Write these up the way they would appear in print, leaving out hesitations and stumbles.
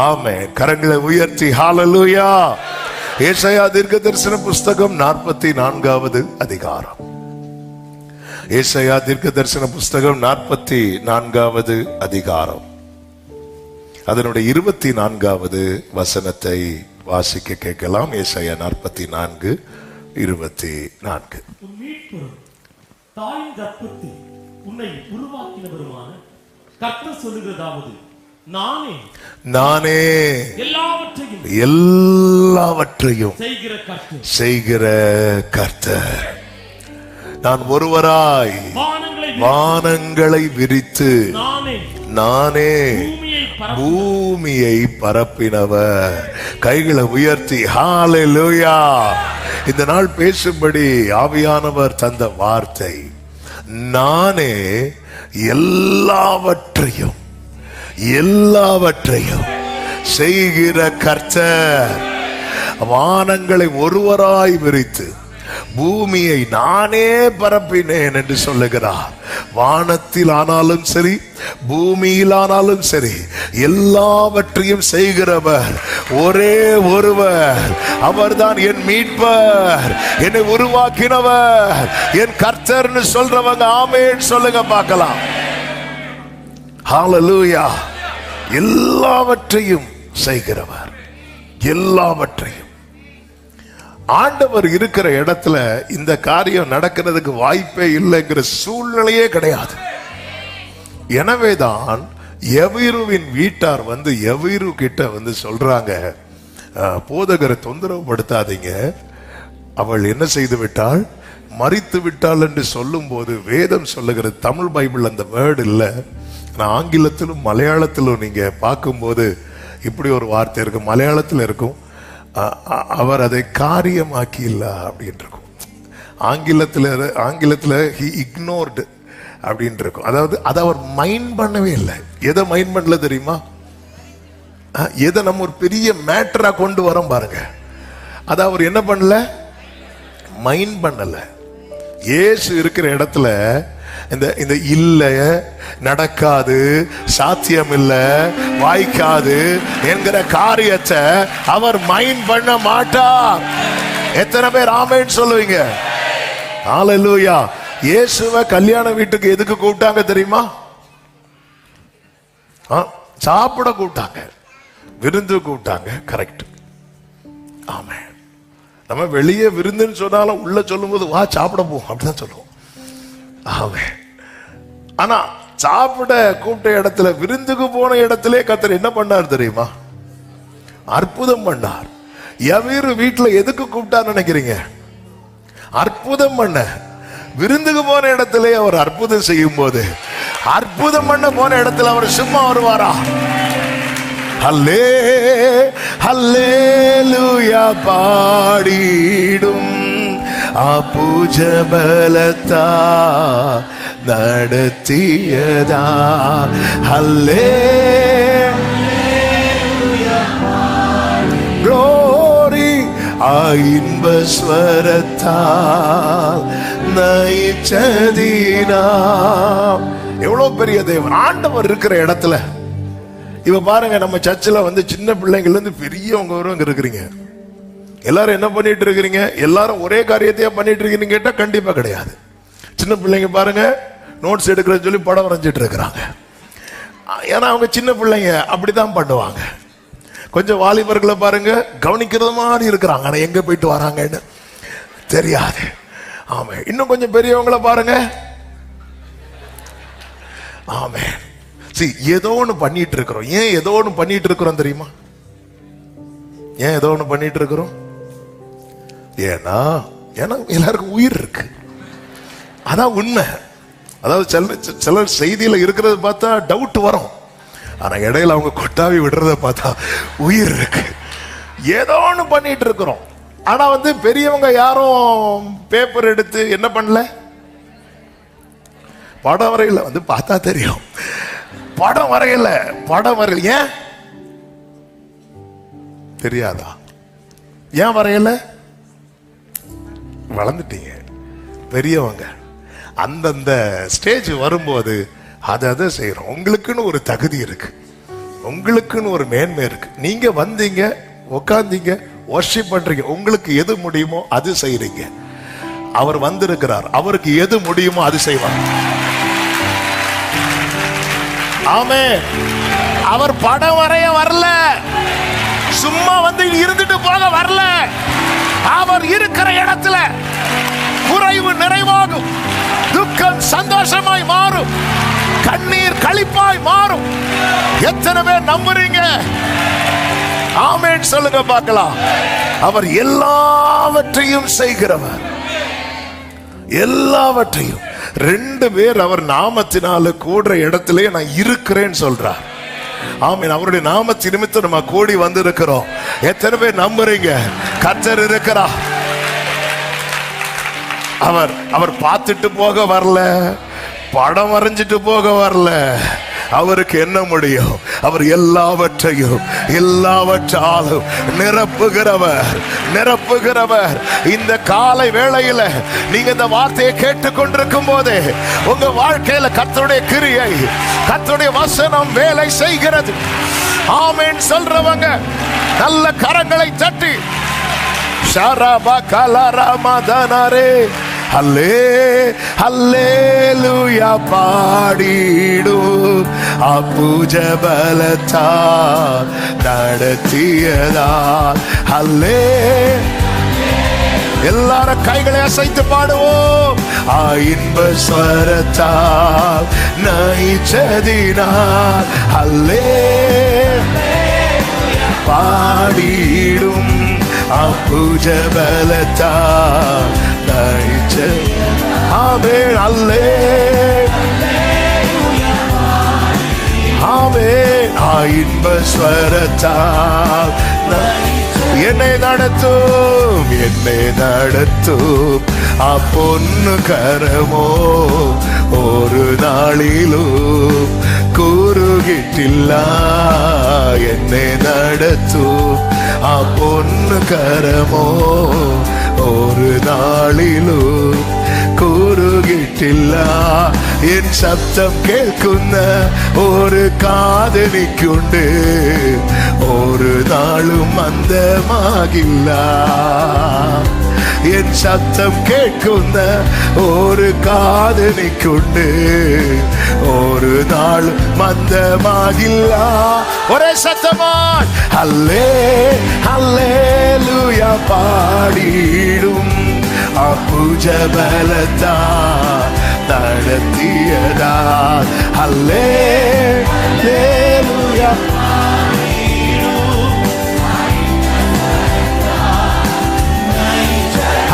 ஆமென். கரங்களை உயர்த்தி ஹல்லேலூயா. ஏசாயா தீர்க்கதரிசன புஸ்தகம் 44வது அதிகாரம். ஏசாயா தீர்க்கதரிசன புஸ்தகம் 44வது அதிகாரம், அதனுடைய 24வது வசனத்தை வாசிக்க கேட்கலாம். ஏசாயா 44:24. தாயின் கர்ப்பத்தில் உன்னை உருவாக்கினவருமான கர்த்தர் சொல்லுகிறதாவது, நானே எல்லாவற்றையும் செய்கிற கர்த்தர். நான் ஒருவராய் வானங்களை விரித்து நானே பூமியை பரப்பினவர். கைகளை உயர்த்தி ஹல்லேலூயா. இந்த நாள் பேசும்படி ஆவியானவர் தந்த வார்த்தை, நானே எல்லாவற்றையும் செய்கிற கர்த்தர். வானங்களை ஒருவராய் விரித்து பூமியை நானே பரப்பினேன் என்று சொல்லுகிறார். வானத்தில் ஆனாலும் சரி, பூமியில் ஆனாலும் சரி, எல்லாவற்றையும் செய்கிறவர் ஒரே ஒருவர். அவர்தான் என் மீட்பர், என்னை உருவாக்கினவர், என் கர்த்தர்னு சொல்றவங்க ஆமென் சொல்லுங்க பார்க்கலாம். ஹல்லேலூயா. எல்லாவற்றையும் செய்கிறவர், எல்லாவற்றையும். ஆண்டவர் இருக்கிற இடத்துல இந்த காரியம் நடக்கிறதுக்கு வாய்ப்பே இல்லைங்கிற சூழ்நிலையே கிடையாது. எனவேதான் எவீருவின் வீட்டார் வந்து எவீரு கிட்ட வந்து சொல்றாங்க, போதகரை தொந்தரவு படுத்தாதீங்க, அவள் என்ன செய்து விட்டாள், மரித்து விட்டாள் என்று சொல்லும் போது வேதம் சொல்லுகிறது. தமிழ் பைபிள் அந்த வேர்டு இல்லை, ஆங்கிலத்திலும் மலையாளத்திலும் நீங்க பார்க்கும்போது இப்படி ஒரு வார்த்தை இருக்கு. மலையாளத்தில் இருக்கும், அவர் அதை காரியமாக்கி இல்ல அப்படின்னு இருக்கும். ஆங்கிலத்தில் he ignored அப்படின்னு இருக்கும். அதாவது அதை அவர் மைண்ட் பண்ணவே இல்லை. எதை மைண்ட் பண்ணல தெரியுமா? எதை நம்ம ஒரு பெரிய மேட்டரா கொண்டு வரோம் பாருங்க, அதை அவர் என்ன பண்ணல, மைண்ட் பண்ணல. இயேசு இருக்கிற இடத்துல இந்த இல்ல, நடக்காது, சாத்தியம் இல்ல, வாய்க்காது என்கிற காரியத்தை அவர் மைண்ட் பண்ண மாட்டார். எத்தனை பேர் ஆமென் சொல்லுவீங்க? ஹல்லேலூயா. இயேசுவை கல்யாண வீட்டுக்கு எதுக்கு கூப்பிட்டாங்க தெரியுமா? சாப்பிட கூப்பிட்டாங்க, விருந்து கூப்பிட்டாங்க. கரெக்ட். ஆமென். நம்ம வெளியே விருந்துன்னு சொன்னாலும் உள்ள சொல்லும் போது வா சாப்பிட போ அப்படிதான் சொல்லுவோம். ஆமென். ஆனா சாப்பிட கூப்பிட்ட இடத்துல, விருந்துக்கு போன இடத்திலே கர்த்தர் என்ன பண்ணார் தெரியுமா? அற்புதம் பண்ணார். எவீரு வீட்டுல எதுக்கு கூப்பிட்டார் நினைக்கிறீங்க? அற்புதம் பண்ண. விருந்துக்கு போன இடத்திலே அவர் அற்புதம் செய்யும் போது, அற்புதம் பண்ண போன இடத்துல அவர் சும்மா வருவாரா? ஹல்லேலூயா பாடிடும் பூஜபலத்தா நடத்தியதா. ஹல்லேலூயா க்ளோரி இன்பஸ்வரத்தால் நயிச்சதீனா. எவ்வளவு பெரிய தேவன் ஆண்டவர் இருக்கிற இடத்துல. இவ பாருங்க, நம்ம சர்ச்சில் வந்து சின்ன பிள்ளைங்கள்ல இருந்து பெரியவங்க வரும் இருக்கிறீங்க. எல்லாரும் என்ன பண்ணிட்டு இருக்கிறீங்க? எல்லாரும் ஒரே காரியத்தையா பண்ணிட்டு இருக்கீங்க கேட்டா கண்டிப்பா கிடையாது. சின்ன பிள்ளைங்க பாருங்க, நோட்ஸ் எடுக்கிறேன்னு சொல்லி படம் வரைஞ்சிட்டு இருக்கிறாங்க. ஏன்னா அவங்க சின்ன பிள்ளைங்க அப்படிதான் பண்ணுவாங்க. கொஞ்சம் வாலிபர்களை பாருங்க, கவனிக்கிறது மாதிரி இருக்கிறாங்க, ஆனா எங்க போயிட்டு வராங்கன்னு தெரியாது. ஆமே. இன்னும் கொஞ்சம் பெரியவங்களை பாருங்க. ஆமே. ஏதோ ஒன்று பண்ணிட்டு இருக்கிறோம். ஏன் ஏதோ ஒன்று பண்ணிட்டு இருக்கிறோம் தெரியுமா? ஏன் ஏதோ ஒன்று பண்ணிட்டு இருக்கிறோம்? ஏன்னா எல்லாருக்கும் உயிர் இருக்கு. அதான் உண்மை. அதாவது சிலர் செய்தியில இருக்கிறத பார்த்தா டவுட் வரும், ஆனா இடையில அவங்க கொட்டாவி விடுறத பார்த்தா உயிர் இருக்கு. ஏதோ ஒன்று பண்ணிட்டு இருக்கிறோம். ஆனா வந்து பெரியவங்க யாரும் பேப்பர் எடுத்து என்ன பண்ணல, படம் வரையில வந்து பார்த்தா தெரியும். படம் வரையல. ஏன் தெரியாதா? ஏன் வரையல? வளர்ந்துட்டீங்க பெரியவங்க. அந்தந்த ஸ்டேஜ் வரும்போது அதை செய்யறோம். உங்களுக்குன்னு ஒரு தகுதி இருக்கு. உங்களுக்குன்னு ஒரு மேன்மை இருக்கு. நீங்க வந்தீங்க, உட்கார்ந்தீங்க, வர்ஷிப் பண்றீங்க, உங்களுக்கு எது முடியுமோ அது செய்றீங்க. அவர் வந்திருக்கிறார், அவருக்கு எது முடியுமோ அது செய்வார். ஆமென். அவர் படம் வரைய வரல, சும்மா வந்து இருந்துட்டு போக வரல. அவர் இருக்கிற இடத்துல குறைவு நிறைவாகும், துக்கம் சந்தோஷமாய் மாறும், கண்ணீர் களிப்பாய் மாறும். எத்தனை பேர் நம்புறீங்க? ஆமென் சொல்லுங்க பார்க்கலாம். அவர் எல்லாவற்றையும் செய்கிறவர், எல்லாவற்றையும். 2 பேர் அவர் நாமத்தினால கூடுற இடத்திலே நான் இருக்கிறேன்னு சொல்றார். ஆமென். அவருடைய நாமத்தின் நிமித்தம் நம்ம கூடி வந்திருக்கிறோம். எத்தனை பேர் நம்புறீங்க? கர்த்தர் இருக்கிறார். அவர் பார்த்துட்டு போக வரல, படம் வரைஞ்சிட்டு போக வரல. அவருக்கு என்ன முடியும்? அவர் எல்லாவற்றாலும் நிரப்புகிறவர். இந்த காலை வேளையில நீங்க இந்த வார்த்தையை கேட்டுக்கொண்டிருக்கும் போதே உங்க வாழ்க்கையில கர்த்தருடைய கிரியை, கர்த்தருடைய வசனம் வேலை செய்கிறது. ஆமென் சொல்றவங்க நல்ல கரங்களை தட்டி ஷரபா கலரமதனரே ஹல்லேலூயா பாடிடும். அபூஜ பலத்தால் நடத்தியதால் எல்லாரும் கைகளை அசைத்து பாடுவோம். இன்ப ஸ்வரத்தால் நைச்சதினால் பாடிடும். அபூஜ பலத்தால் ஆமென். ஆமென். இன்ப ஸ்வரத்தால் என்னை நடத்தும் பொன்னு கரமோ ஒரு நாளிலும் கூறுகிட்டில்ல. என்னை நடத்தும் பொன்னு கரமோ ஒரு நாளிலும் கூறுகிட்டில்ல. என் சப்தம் கேட்குന്ന ஒரு காதலிக்குண்டு ஒரு நாளும் மந்தமாகில்ல. என் சத்தம் கேட்குന്ന ஒரு காதலிக்குண்டு ஒரு நாள் மந்தமாகில்ல. ஒரே சத்தமாய் ஹல்லேலூயா பாடிடும். அபூஜ பலத்தால் நடத்தியதால் ஹல்லேலூயா.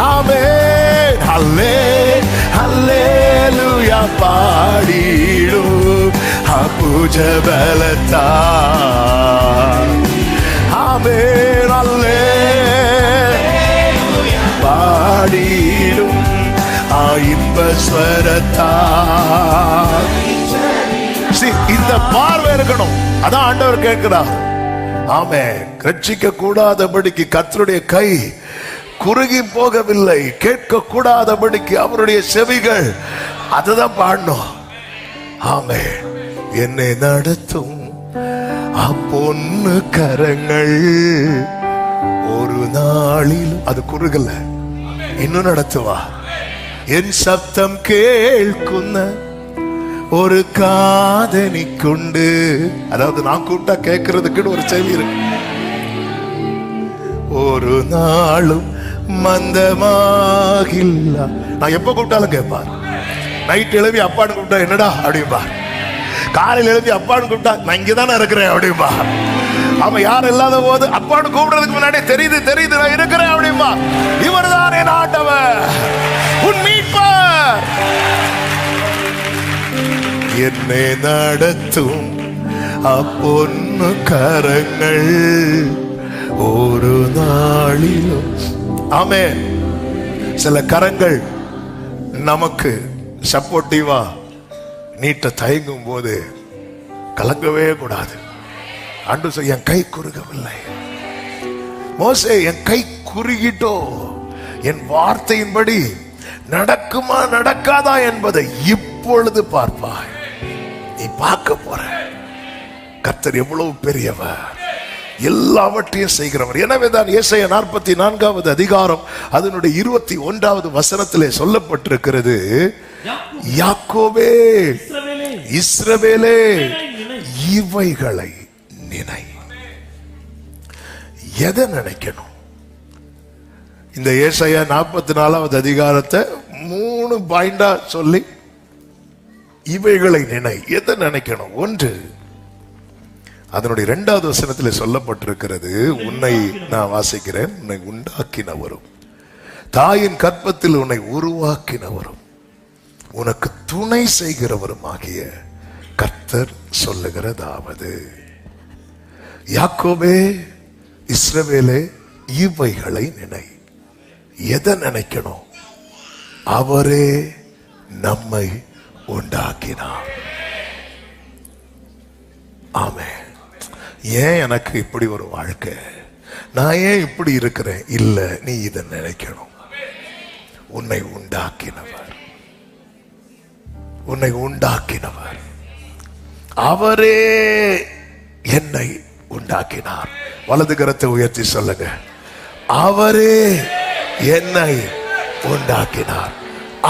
ஆமென். ஹல்லேலூயா பாடிடும். அபூஜ பலத்தால். ஆமென். ஹல்லேலூயா பாடிடும். இன்ப ஸ்வரத்தால். இந்த பார்வை இருக்கணும். அதான் ஆண்டவர் கேட்கிறார். ஆமென். ரட்சிக்க கூடாதபடிக்கு கர்த்தருடைய கை குறுகி போகவில்லை, கேட்க கூடாதபடிக்கு அவருடைய செவிகள். அதுதான் பாடணும். ஆமென். என்னை நடத்தும் பொன்னு கரங்கள் ஒரு நாளில் அது குறுகல, இன்னும் நடத்துவா. என் சப்தம் கேட்குന്ന ஒரு காதனிக்குண்டு. அதாவது நான் கூப்பிட்டா கேட்கறதுக்குன்னு ஒரு செவி இருக்கு. ஒரு நாளும் மந்தமாகில்ல. நான் எப்ப கூப்பிட்டாலும் கேட்பார். நைட் எழுதி அப்பான்னு கூப்பிட்டா என்னடா அப்படின்பா. காலையில் எழுதி அப்பான்னு கூப்பிட்டா நான் இங்கதானே இருக்கிறேன் அப்படின்பா. அவன் யார் இல்லாத போது அப்பான்னு கூப்பிடுறதுக்கு முன்னாடி தெரியுது நான் இருக்கிறேன் அப்படின்பா. இவர் தான் என் ஆண்டவர், உன் மீட்பர். என்னை நடத்தும் பொன்னு கரங்கள் ஒரு நாளிலும். ஆமென். சில கரங்கள் நமக்கு சப்போர்ட்டிவா நீட்ட தயங்கும் போது கலங்கவே கூடாது. ஆண்டவர் என் கை குறுகவில்லை. மோசே என் கை குறுகிட்டோ, என் வார்த்தையின்படி நடக்குமா நடக்காதா என்பதை இப்பொழுது பார்ப்பாய். நீ பார்க்க போற. கர்த்தர் எவ்வளவு பெரியவர், எல்லாவற்றையும் செய்கிறவர். எனவேதான் ஏசாயா 44வது அதிகாரம் அதனுடைய 21வது வசனத்திலே சொல்லப்பட்டிருக்கிறது, யாக்கோபே இஸ்ரவேலே இவைகளை நினை. எதை நினைக்கணும்? இந்த ஏசாயா 44வது அதிகாரத்தை 3 பாயிண்டா சொல்லி இவைகளை நினை. எதை நினைக்கணும்? ஒன்று, அதனுடைய 2வது வசனத்தில் சொல்லப்பட்டிருக்கிறது, உன்னை நான் வாசிக்கிறேன், உன்னை உண்டாக்கினவரும் தாயின் கற்பத்தில் உன்னை உருவாக்கினவரும் உனக்கு துணை செய்கிறவரும் ஆகிய கர்த்தர் சொல்லுகிறதாவது, யாக்கோபே இஸ்ரவேலே இவைகளை நினை. எதை நினைக்கணும்? அவரே நம்மை உண்டாக்கினார். ஆமென். ஏன் எனக்கு இப்படி ஒரு வாழ்க்கை, நான் ஏன் இப்படி இருக்கிறேன்? இல்ல, நீ இதை நினைக்கணும். உன்னை உண்டாக்கினவர், உன்னை உண்டாக்கினவர் அவரே என்னை உண்டாக்கினார். வலது கரத்தை உயர்த்தி சொல்லுங்க, அவரே என்னை உண்டாக்கினார்,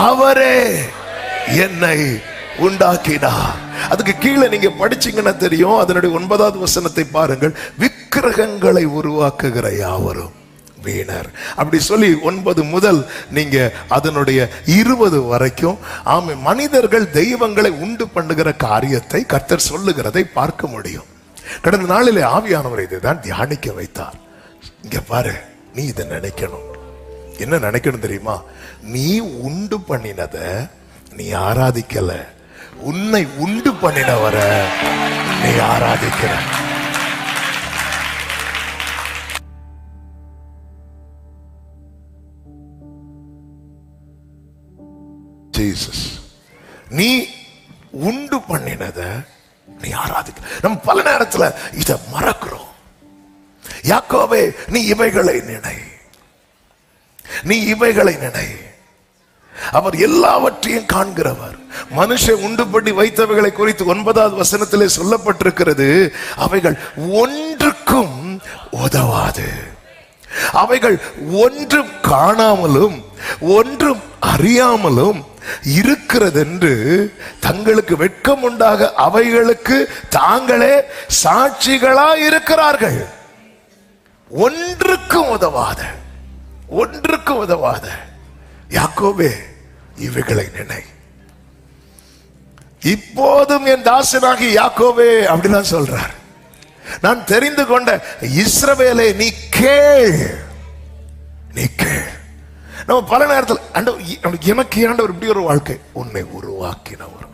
அவரே என்னை உண்டாக்கினார். அதுக்கு கீழே நீங்க படிச்சீங்கன்னா தெரியும், அதனுடைய 9வது வசனத்தை பாருங்கள், விக்கிரகங்களை உருவாக்குகிற யாவரும் வீணர். அப்படி சொல்லி 9 முதல் நீங்க அதனுடைய 20 வரைக்கும் ஆமை மனிதர்கள் தெய்வங்களை உண்டு பண்ணுகிற காரியத்தை கர்த்தர் சொல்லுகிறதை பார்க்க முடியும். கடந்த நாளிலே ஆவியானவர் இதைதான் தியானிக்க வைத்தார். இங்க பாரு, நீ இதை நினைக்கணும். என்ன நினைக்கணும் தெரியுமா? நீ உண்டு பண்ணினத நீ ஆராதிக்கல, உன்னை உண்டு பண்ணினவர நீ ஆராதிக்கிற. ஜீசஸ், நீ உண்டு பண்ணினத நீ ஆராதிக்க. நம்ம பல நேரத்துல இதை மறக்கிறோம். யாக்கோபே நீ இவைகளை நினை, நீ இவைகளை நினை. அவர் எல்லாவற்றையும் காண்கிறவர். மனுஷன் உண்டு பண்ணி வைத்தவைகளை குறித்து 9வது வசனத்திலே சொல்லப்பட்டிருக்கிறது, அவைகள் ஒன்றுக்கும் உதவாது, அவைகள் ஒன்றும் காணாமலும் ஒன்றும் அறியாமலும் இருக்கிறது என்று தங்களுக்கு வெட்கம் உண்டாக அவைகளுக்கு தாங்களே சாட்சிகளா இருக்கிறார்கள். ஒன்றுக்கும் உதவாத, ஒன்றுக்கும் உதவாத யாக்கோபே இவைகளை நினை. இப்போதும் என் தாசனாகி யாக்கோபே அப்படிதான் சொல்றார். நான் தெரிந்து கொண்ட இஸ்ரவேலே நீ கேள், நீ கேள். நம்ம பல நேரத்தில் எனக்கு ஆண்டவர் இப்படி ஒரு வாழ்க்கை, உன்னை உருவாக்கினவர்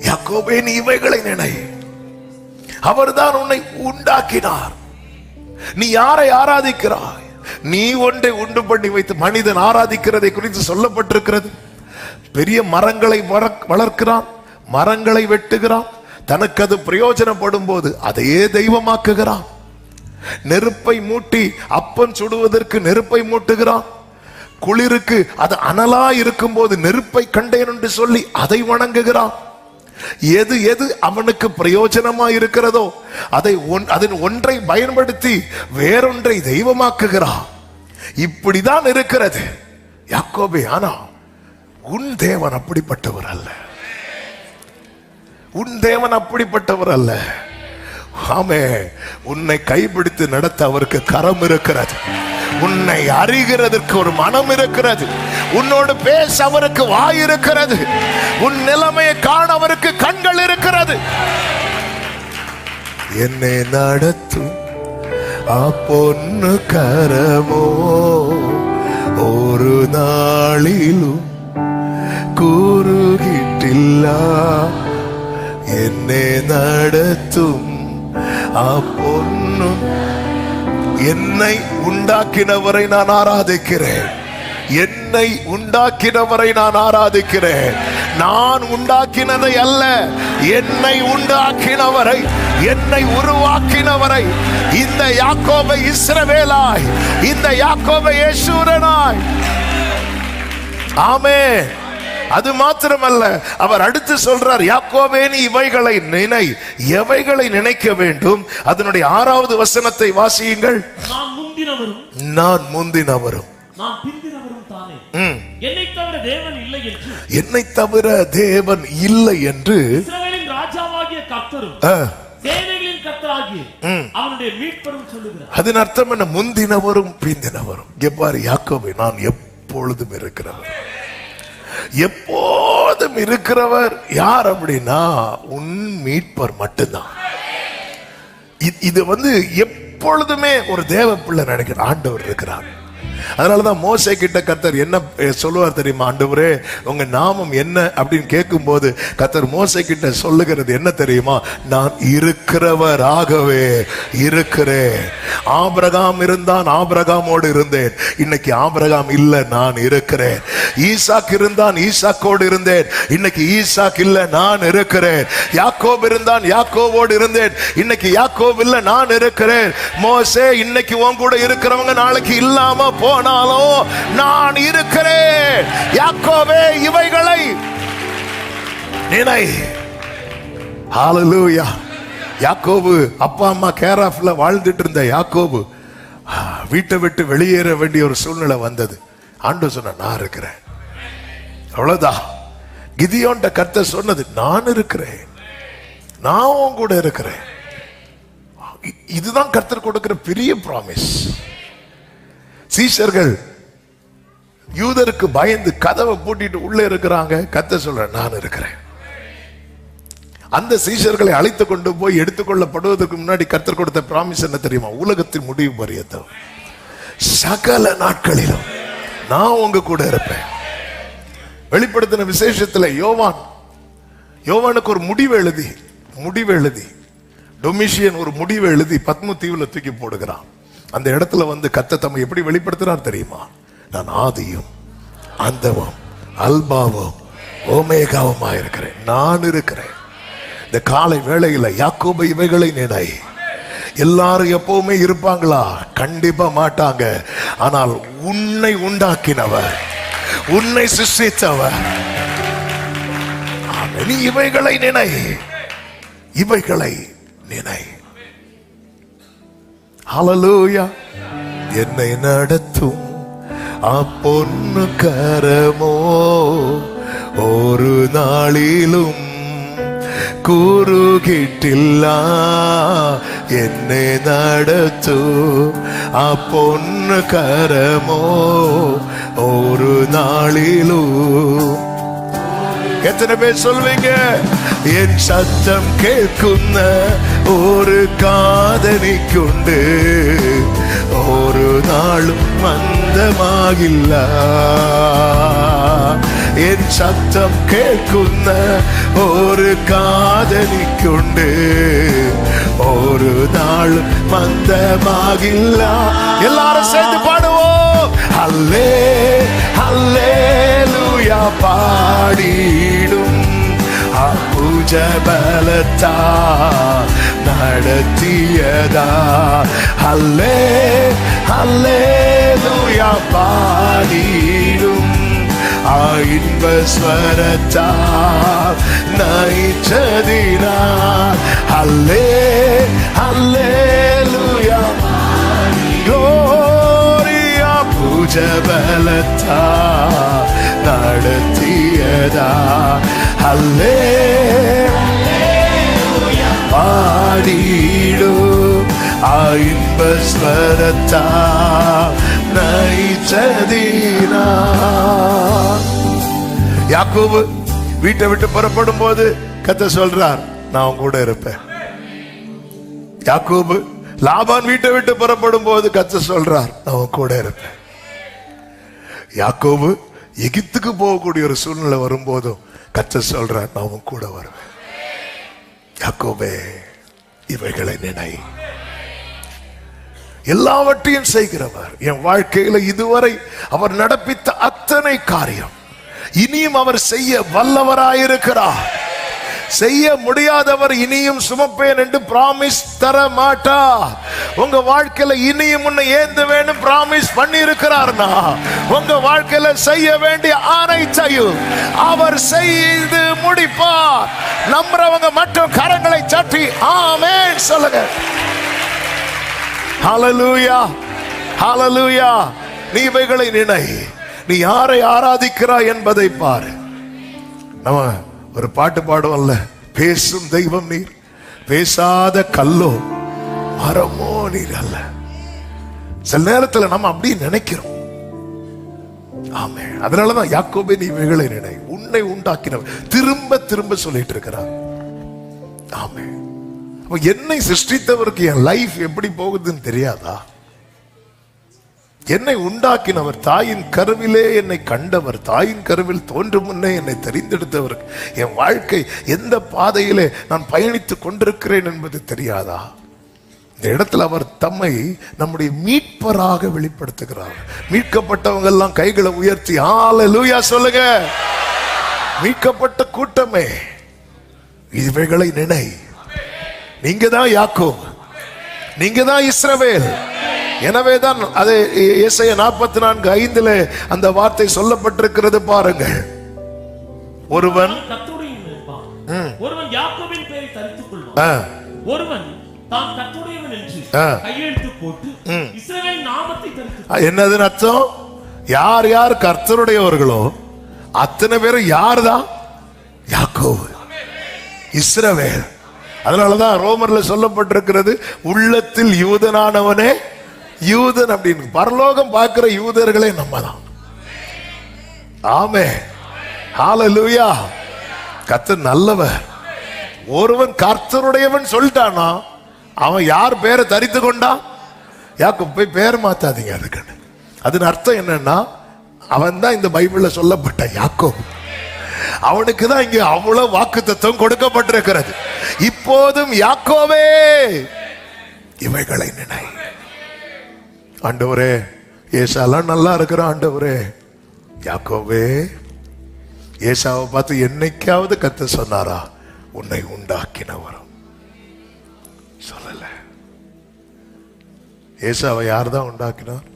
யாக்கோபே நீ இவைகளை நினை, அவர்தான் உன்னை உண்டாக்கினார். நீ யாரை ஆராதிக்கிறாய்? நீ ஒன்றை உண்டு பண்ணி வைத்து மனிதன் ஆராதிக்கிறதை குறித்து சொல்லப்பட்டிருக்கிறது. பெரிய மரங்களை வளர்க்கிறான், மரங்களை வெட்டுகிறான், தனக்கு அது பிரயோஜனப்படும் போது அதையே தெய்வமாக்குகிறான். நெருப்பை மூட்டி அப்பம் சுடுவதற்கு நெருப்பை மூட்டுகிறான். குளிருக்கு அது அனலா இருக்கும் போது நெருப்பை கண்டேன் என்று சொல்லி அதை வணங்குகிறான். எது எது அவனுக்கு பிரயோஜனமா இருக்கிறதோ அதன் ஒன்றை பயன்படுத்தி வேறொன்றை தெய்வமாக்குகிறான். இப்படிதான் இருக்கிறது யாக்கோபே. ஆனா உன் தேவன் அப்படிப்பட்டவர் அல்ல, உன் தேவன் அப்படிப்பட்டவர் அல்ல. ஆமே, உன்னை கைப்பிடித்து நடத்த அவருக்கு கரம் இருக்கிறது, உன்னை அறிகிறதற்கு ஒரு மனம் இருக்கிறது, உன்னோடு பேச அவருக்கு வாய் இருக்கிறது, உன் நிலைமையை காண அவருக்கு கண்கள் இருக்கிறது. என்னை நடத்தும் பொன்னு கரமோ ஒரு நாளிலும் கூறுகிட்டில்ல. என்னை நடத்தும் பொன்னு, என்னை உண்டாக்கினவரை நான் ஆராதிக்கிறேன், என்னை உண்டாக்கினவரை நான் ஆராதிக்கிறேன். நான் உண்டாக்கினதை அல்ல, என்னை உண்டாக்கினவரை, என்னை உருவாக்கினவரை. இந்த யாக்கோபை இஸ்ரவேலாய், இந்த யாக்கோபை யேசூரனாய். ஆமென். அது மாத்திரமல்ல, அவர் அடுத்து சொல்றார், யாக்கோபே நீ இவைகளை நினை. எவைகளை நினைக்க வேண்டும்? அதனுடைய 6வது வசனத்தை வாசியுங்கள். நான் முந்தினவரும் நான் பிந்தினவரும் தானே. என்னை தவிர தேவன் இல்லை என்று, என்னை தவிர தேவன் இல்லை என்று இஸ்ரவேலின் ராஜாவாகிய கர்த்தரும் சேனைகளின் கர்த்தராகிய அவனுடைய மீட்பரும் சொல்லுகிறார். அதன் அர்த்தம் என்ன? முந்தினவரும் பிந்தினவரும். எவ்வாறு? யாக்கோபே நான் எப்பொழுதும் இருக்கிறவர். எப்போதும் இருக்கிறவர் யார் அப்படின்னா உன் மீட்பர் மட்டும்தான். இது எப்பொழுதுமே ஒரு தேவ பிள்ளை நினைக்கிற ஆண்டவர் இருக்கிறார். அதனாலதான் மோசே கிட்ட கர்த்தர் என்ன சொல்லுவார் தெரியுமா? ஆண்டவரே உங்க நாமம் என்ன அப்படின்னு கேட்கும் போது கர்த்தர் மோசே கிட்ட சொல்லுகிறது என்ன தெரியுமா? நான் இருக்கிறவராகவே இருக்கிறேன். ஆபிரகாம் இருந்தான், ஆபிரகாமோடு இருந்தேன். இன்னைக்கு ஆபிரகாம் இல்ல, நான் இருக்கிறேன். ஈசாக் இருந்தான், ஈசாக்கோடு இருந்தேன். இன்னைக்கு ஈசாக் இல்ல, நான் இருக்கிறேன். யாக்கோப் இருந்தான், யாக்கோவோடு இருந்தேன். இன்னைக்கு யாக்கோப் இல்ல, நான் இருக்கிறேன். மோசே இன்னைக்கு உன் கூட இருக்கிறவங்க நாளைக்கு இல்லாம போனாலும் நான் இருக்கிறேன். யாக்கோபே இவைகளை நினை. ஹல்லேலூயா. யாக்கோபு அப்பா அம்மா கேர் ஆஃப்ல வாழ்ந்துட்டு இருந்த யாக்கோபு வீட்டை விட்டு வெளியேற வேண்டிய ஒரு சூழ்நிலை வந்தது. ஆண்டவர் சொன்ன, நான் இருக்கிறேன். அவ்வளவுதான். கிதியோன்ட கர்த்தர் சொன்னது, நான் இருக்கிறேன், நான் உன் கூட இருக்கிறேன். இதுதான் கர்த்தர் கொடுக்கிற பெரிய ப்ராமிஸ். சீஷர்கள் யூதருக்கு பயந்து கதவை பூட்டிட்டு உள்ளே இருக்கிறாங்க. கர்த்தர் சொல்ற, நான் இருக்கிறேன். அந்த சீஷர்களை அழைத்து கொண்டு போய் எடுத்துக்கொள்ளப்படுவதற்கு முன்னாடி கர்த்தர் கொடுத்த பிராமிஸ் என்ன தெரியுமா? உலகத்தின் முடிவு பரியந்தம் சகல நாட்களிலும் நான் உங்க கூட இருப்பேன். வெளிப்படுத்தின விசேஷத்துல யோவானுக்கு ஒரு முடிவு எழுதி டொமிஷியன் ஒரு முடிவு எழுதி பத்ம தீவுல தூக்கி போடுகிறான். அந்த இடத்துல வந்து கர்த்தர் தம்மை எப்படி வெளிப்படுத்துறார் தெரியுமா? நான் ஆதியும் அந்தமும் அல்பாவும் ஓமேகாவுமா இருக்கிறேன். நான் இருக்கிறேன். இந்த காலை வேளையில யாக்கோபு இவைகளை நினை. எல்லாரும் எப்பவுமே இருப்பாங்களா? கண்டிப்பா மாட்டாங்க. ஆனால் உன்னை உண்டாக்கினவர், உன்னை சிருஷ்டித்தவர், நீ இவைகளை நினை, இவைகளை நினை. ஹல்லேலூயா. என்னை நடத்தும் அப்பொன்னு கரமோ ஒரு நாளிலும் குறுகிட்டில்ல. என்னை நடத்தும் அப்பொன்னு கரமோ ஒரு நாளிலும். எத்தனை பேர் சொல்வீங்க? என் சத்தம் கேட்கும் ஒரு காதலிக்குண்டு ஒரு நாளும் மந்தமாகில்ல. என் சத்தம் கேட்கும் ஒரு காதலிக்குண்டு ஒரு நாளும் மந்தமாகில்ல. எல்லாரும் சேர்ந்து பாடுவோம். அல்லே அல்லேலூயா பாடிடும் பூஜ பலத்தா நடத்தியதா. அல்லே அல்லேலூயா பாடிடும் இன்ப ஸ்வரத்தா நைச்சதினா. அல்லே அல்லேலூயா க்ளோரியா பூஜ பலத்தா நடத்தியதா. அல்லே பாடிடு இன்ப ஸ்வரத்தா நைச்சதினா. யாக்கோபு வீட்டை விட்டு புறப்படும் போது கர்த்தர் சொல்றார், நான் உன் கூட இருப்பேன். யாக்கோபு லாபான் வீட்டை விட்டு புறப்படும் போது கர்த்தர் சொல்றார், நான் உன் கூட இருப்பேன். யாக்கோபு எகிப்துக்கு போகக்கூடிய ஒரு சூழ்நிலை வரும்போதும் கர்த்தர் சொல்றார், நான் உன் கூட வருவேன். யாக்கோபே இவைகளை நினை. எல்லாவற்றையும் செய்கிறவர். என் வாழ்க்கையில இதுவரை அவர் நடப்பித்த அத்தனை காரியம் இனியும் அவர் செய்ய வல்லவராயிருக்கிறார். செய்ய முடியாதவர் இனியும் சுமப்பேன் என்று பிராமிஸ் தர மாட்டார். உங்க வாழ்க்கையில இனியும் உன்னை ஏந்த வேண்டும் பிராமிஸ் பண்ணி இருக்கிறார்னா உங்க வாழ்க்கையில செய்ய வேண்டிய அனைத்தையும் அவர் செய்து முடிப்பார். நம்புறவங்க மட்டும் கரங்களை தட்டி ஆமென் சொல்லுங்க. ஹல்லேலூயா, ஹல்லேலூயா. நீ இவைகளை நினை, நீ யாரை ஆராதிக்கிறாய் என்பதை பாரு. நம்ம ஒரு பாட்டு பாடுவோம்ல, பேசும் தெய்வம் நீர், பேசாத கல்லோ மரமோ நீர் அல்ல. சில நேரத்தில் நம்ம அப்படி நினைக்கிறோம். ஆமே, அதனாலதான் யாக்கோபே நீ இவைகளை நினை, உன்னை உண்டாக்கினவர் திரும்ப திரும்ப சொல்லிட்டு இருக்கிறார். ஆமே, என்னை சிருஷ்டித்தவருக்கு என் லைஃப் எப்படி போகுதுன்னு தெரியாதா? என்னை உண்டாக்கினவர், தாயின் கருவிலே என்னை கண்டவர், தாயின் கருவில் தோன்றும் முன்னே என்னை தெரிந்தெடுத்தவருக்கு என் வாழ்க்கை எந்த பாதையிலே நான் பயணித்துக் கொண்டிருக்கிறேன் என்பது தெரியாதா? இந்த இடத்துல அவர் தம்மை நம்முடைய மீட்பராக வெளிப்படுத்துகிறார். மீட்கப்பட்டவங்க எல்லாம் கைகளை உயர்த்தி ஹல்லேலூயா சொல்லுங்க. மீட்கப்பட்ட கூட்டமே இவைகளை நினை. நீங்க தான் யாக்கோபு, நீங்க தான் இஸ்ரவேல். எனவேதான் அது ஏசாயா 44:5 அந்த வார்த்தை சொல்லப்பட்டிருக்கிறது பாருங்கள். ஒருவன் கர்த்தருடையவன் என்பான், ஒருவன் யாக்கோபின் பெயரை தரித்துக் கொள்வான், ஒருவன் தான் கர்த்தருடையவன் என்று கையெழுத்து போட்டு இஸ்ரவேல் நாமத்தை தரித்துக். என்னது அர்த்தம்? யார் யார் கர்த்தருடையவர்களோ அத்தனை பேரும் யார் தான்? யாக்கோபு, இஸ்ரவேல். அதனாலதான் ரோமர்ல சொல்லப்பட்டிருக்கிறது, உள்ளத்தில் யூதனானவனே யூதன் அப்படின்னு. பரலோகம் பார்க்கிற யூதர்களே நம்ம தான். ஆமென், ஹல்லேலூயா. கர்த்தர் நல்லவர். ஒருவன் கர்த்தருடையவன் சொல்லிட்டானா அவன் யார் பேரை தரித்து கொண்டான்? யாக்கோபு. போய் பேர் மாத்தாதீங்க அதுக்கு. அதன் அர்த்தம் என்னன்னா அவன் தான் இந்த பைபிள்ல சொல்லப்பட்ட யாக்கோபு. அவனுக்கு தான் இங்க அவ்வளவு வாக்குத்தத்தம் கொடுக்கப்பட்டிருக்கிறது. இப்போதும் யாக்கோபே இவைகளை நினை. ஆண்டவரே, ஏசாலாம் நல்லா இருக்கிற ஆண்டவரே, யாக்கோபே. ஏசாவை பார்த்து என்னைக்காவது கர்த்தர் சொன்னாரா உன்னை உண்டாக்கினவரும்? சொல்லல. ஏசாவை யார் தான் உண்டாக்கினார்?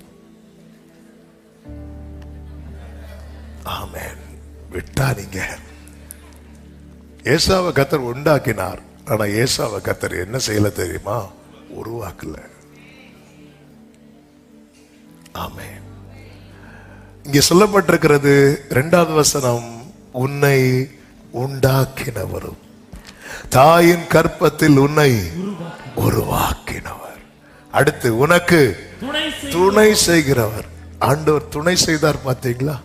ஆமென். விட்டா நீங்க ஏசாவை கர்த்தர் உண்டாக்கினார். ஆனா ஏசாவை கர்த்தர் என்ன செய்யல தெரியுமா? உருவாக்கல. ஆமென். இங்க சொல்லப்பட்டிருக்கிறது 2வது வசனம், உன்னை உண்டாக்கினவரும் தாயின் கற்பத்தில் உன்னை உருவாக்கினவர். அடுத்து உனக்கு துணை செய்கிறவர். ஆண்டவர் துணை செய்தார். பார்த்தீங்களா?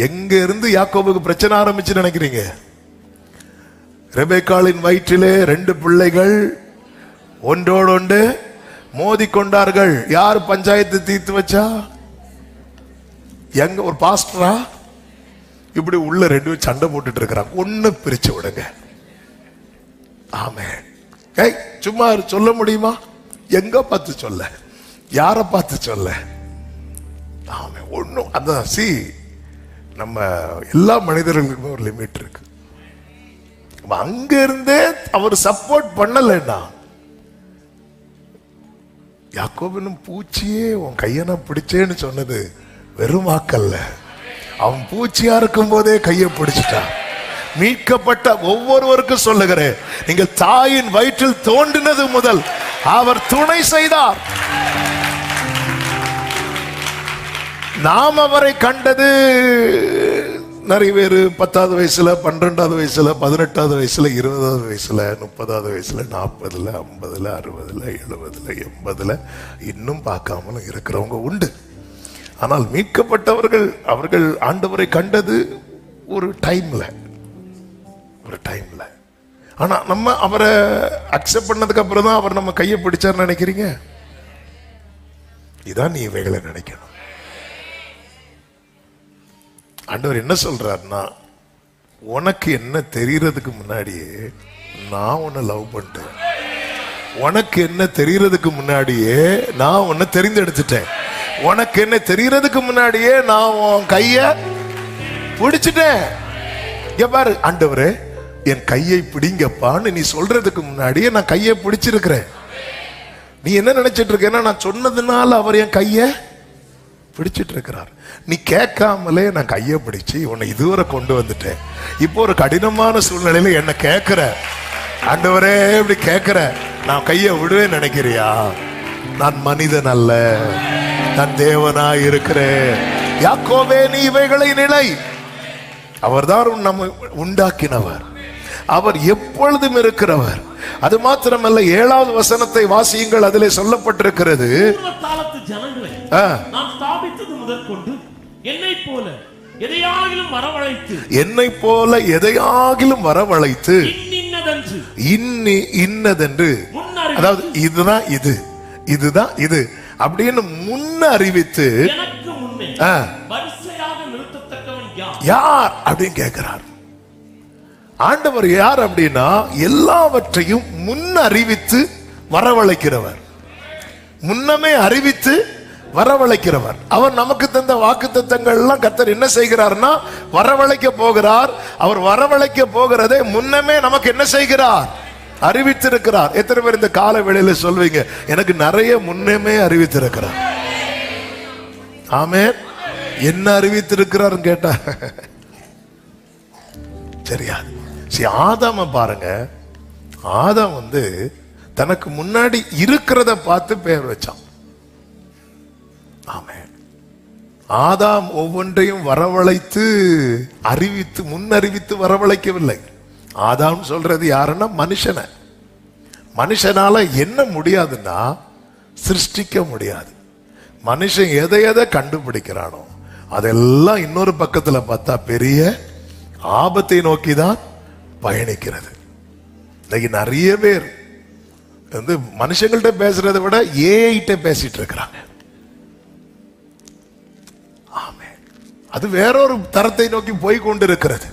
எங்க இருந்து யாக்கோபுக்கு பிரச்சனை ஆரம்பிச்சு நினைக்கிறீங்க? ரெபெக்காளின் வயிற்றிலே 2 பிள்ளைகள் ஒன்றோடு ஒன்று மோதி கொண்டார்கள். யார் பஞ்சாயத்து தீர்த்து வச்சா? எங்க ஒரு பாஸ்டரா? இப்படி உள்ள 2 சண்டை போட்டுட்டு இருக்கிறாங்க. ஒண்ணு பிரிச்சு விடுங்க. ஆமென். சும்மா சொல்ல முடியுமா? எங்க பார்த்து சொல்ல? யார பார்த்து சொல்ல? ஆமென். ஒண்ணும் அதான். நம்ம எல்லா மனிதர்களுக்குமே ஒரு லிமிட் இருக்கு. அங்க இருந்தே அவர் சப்போர்ட் பண்ணலன்னா, யாக்கோபினும் பூச்சியே உன் கையை நான் பிடிச்சேன்னு சொன்னது வெறும் வாக்கல்ல. அவன் பூச்சியா இருக்கும் போதே கையை பிடிச்சிட்டான். மீட்கப்பட்ட ஒவ்வொருவருக்கும் சொல்லுகிறேன், நீங்கள் தாயின் வயிற்றில் தோன்றினது முதல் அவர் துணை செய்தார். நாம் அவரை கண்டது நிறைய பேர் 10வது வயசுல, 12வது வயசுல, 18வது வயசுல, 20வது வயசுல, 30வது வயசுல, 40ல, 50ல, 60ல, 70ல, 80ல இன்னும் பார்க்காமலும் இருக்கிறவங்க உண்டு. ஆனால் மீட்கப்பட்டவர்கள் அவர்கள் ஆண்டவரை கண்டது ஒரு டைம்ல. ஆனா நம்ம அவரை அக்செப்ட் பண்ணதுக்கு அப்புறம் தான் அவர் நம்ம கையை பிடிச்சார் நினைக்கிறீங்க? இதான் நீ இவைகளை நினைக்கணும். ஆண்டவர் என்ன சொல்றாருன்னா, உனக்கு என்ன தெரியறதுக்கு முன்னாடியே நான் உன்னை லவ் பண்ணிட்டேன். உனக்கு என்ன தெரியறதுக்கு முன்னாடியே நான் உன்னை தெரிந்தெடுத்துட்டேன். உனக்கு என்ன தெரியறதுக்கு முன்னாடியே நான் உன் கைய பிடிச்சிட்டேன். பாரு ஆண்டவரே, என் கையை பிடிங்கப்பான்னு நீ சொல்றதுக்கு முன்னாடியே நான் கையை பிடிச்சிருக்கிறேன். நீ என்ன நினைச்சிட்டு இருக்கேன்னா நான் சொன்னதுனால அவர் என் கைய பிடிச்சிட்டு இருக்கிறார். நீ கேட்காமலே நான் கையை பிடிச்சு உன்னை இதுவரை கொண்டு வந்துட்டேன். இப்போ ஒரு கடினமான சூழ்நிலையில என்ன கேட்கிற, ஆண்டவரே இப்படி கேட்கிற, நான் கையை விடுவேன் நினைக்கிறியா? நான் மனிதன் அல்ல, நான் தேவனாய் இருக்கிறேன். யாக்கோபே நீ இவைகளை நினை. அவர்தான் நம்மை உண்டாக்கினவர், அவர் எப்பொழுதும் இருக்கிறவர். அது மாத்திரமல்ல, 7வது வசனத்தை வாசியுங்கள். அதிலே சொல்லப்பட்டிருக்கிறது, ஜனங்களை நான் ஸ்தாபித்தது முதற்கொண்டு என்னைப் போல எதையாகிலும் வரவழைத்து இன்னதென்று, அதாவது இதுதான் இது, இதுதான் இது அப்படின்னு முன்ன அறிவித்து எனக்கு முன்னே வரிசையாக நிறுத்தத்தக்கவன் யார் அப்படின்னு கேட்கிறார். ஆண்டவர் யார் அப்படின்னா எல்லாவற்றையும் முன் அறிவித்து வரவழைக்கிறவர், முன்னமே அறிவித்து வரவழைக்கிறவர். அவர் நமக்கு தந்த வாக்குத்தத்தங்கள் எல்லாம் கர்த்தர் என்ன செய்கிறார்னா வரவழைக்க போகிறார். அவர் வரவழைக்க போகிறதை முன்னமே நமக்கு என்ன செய்கிறார்? அறிவித்திருக்கிறார். எத்தனை பேர் இந்த கால வேளையில சொல்வீங்க, எனக்கு நிறைய முன்னமே அறிவித்திருக்கிறார்? ஆமென். என்ன அறிவித்திருக்கிறார் கேட்டா தெரியாது. ஆதாம பாருங்க, ஆதாம் தனக்கு முன்னாடி இருக்கிறத பார்த்து பெயர் வச்சான். ஆமென். ஆதாம் ஒவ்வொன்றையும் வரவழைத்து அறிவித்து முன் அறிவித்து வரவழைக்கவில்லை. ஆதாம் சொல்றது யாருன்னா மனுஷனை. மனுஷனால என்ன முடியாதுன்னா சிருஷ்டிக்க முடியாது. மனுஷன் எதை எதை கண்டுபிடிக்கிறானோ அதெல்லாம் இன்னொரு பக்கத்துல பார்த்தா பெரிய ஆபத்தை நோக்கிதான் பயணிக்கிறது. இன்னைக்கு நிறைய பேர் மனுஷங்கள்ட்ட பேசுறதை விட ஏஐட்ட பேசிட்டு இருக்கிறாங்க. அது வேறொரு தரத்தை நோக்கி போய் கொண்டு இருக்கிறது.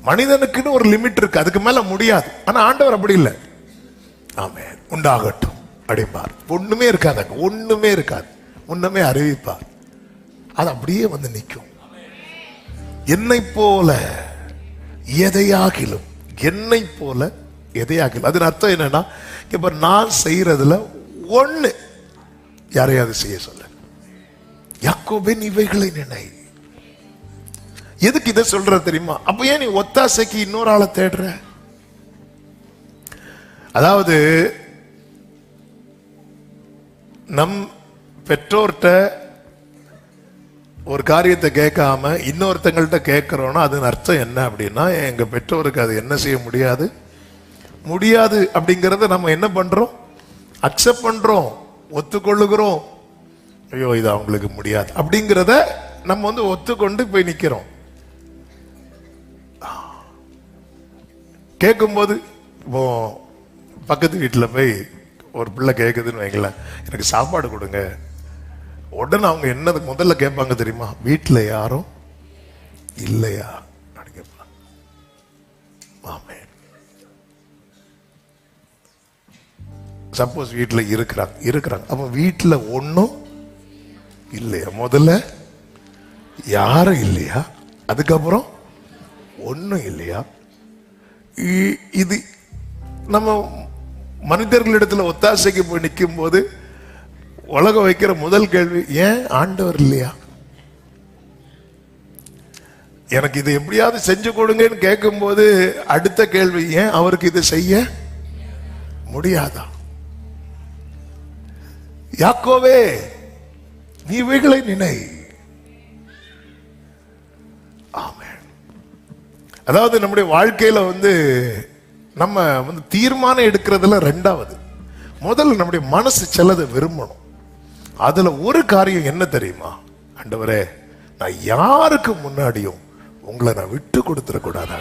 மனிதனுக்குன்னு ஒரு லிமிட் இருக்கு, அதுக்கு மேல முடியாது. ஆனா ஆண்டவர் அப்படி இல்லை. ஆமென். உண்டாகட்டும் அப்படிப்பார். ஒண்ணுமே இருக்காது, ஒண்ணுமே இருக்காது, முன்னமே அறிவிப்பார். அது அப்படியே நிற்கும். என்னை போல எதையாகிலும், என்னை போல எதையாகிலும், அதன் அர்த்தம் என்னன்னா, இப்ப நான் செய்யறதுல ஒண்ணு யாரையாவது செய்ய சொல்ல. யாக்கோபின் இவைகளை நினை. எதுக்கு இதை சொல்ற தெரியுமா? அப்ப ஏன் நீ ஒத்தாசைக்கு இன்னொரு ஆளை தேடுற? அதாவது நம் பெற்றோர்கிட்ட ஒரு காரியத்தை கேட்காம இன்னொருத்தங்கள்ட்ட கேட்கிறோம்னா அதன் அர்த்தம் என்ன அப்படின்னா, எங்க பெற்றோருக்கு அது என்ன செய்ய முடியாது முடியாது அப்படிங்கறத நம்ம என்ன பண்றோம்? அக்செப்ட் பண்றோம், ஒத்துக்கொள்ளுகிறோம். ஐயோ இது அவங்களுக்கு முடியாது அப்படிங்கிறத நம்ம ஒத்துக்கொண்டு போய் நிக்கிறோம். கேட்கும்போது இப்போ பக்கத்து வீட்டில் போய் ஒரு பிள்ளை கேட்குதுன்னு வைங்களேன், எனக்கு சாப்பாடு கொடுங்க. உடனே அவங்க என்னது முதல்ல கேட்பாங்க தெரியுமா? வீட்டில் யாரும் இல்லையா அப்படி கேட்பாங்க. ஆமென். சப்போஸ் வீட்டில் இருக்கிறாங்க அப்ப வீட்டில் ஒன்றும் இல்லையா? முதல்ல யாரும் இல்லையா, அதுக்கப்புறம் ஒன்றும் இல்லையா? இது நம்ம மனிதர்களிடத்துல ஒத்தாசைக்கு போய் நிற்கும் போது உலகம் வைக்கிற முதல் கேள்வி, ஏன் ஆண்டவர் இல்லையா? எனக்கு இது எப்படியாவது செஞ்சு கொடுங்கன்னு கேட்கும் போது அடுத்த கேள்வி, ஏன் அவருக்கு இது செய்ய முடியாதா? யாக்கோவே நீ இவைகளை நினை. ஆமென். அதாவது நம்முடைய வாழ்க்கையில நம்ம தீர்மானம் எடுக்கிறதுல ரெண்டாவது, முதல்ல நம்முடைய மனசு செல்லதை விரும்பணும். அதுல ஒரு காரியம் என்ன தெரியுமா? ஆண்டவரே நான் யாருக்கு முன்னாடியும் உங்களை நான் விட்டு கொடுத்துடக்கூடாது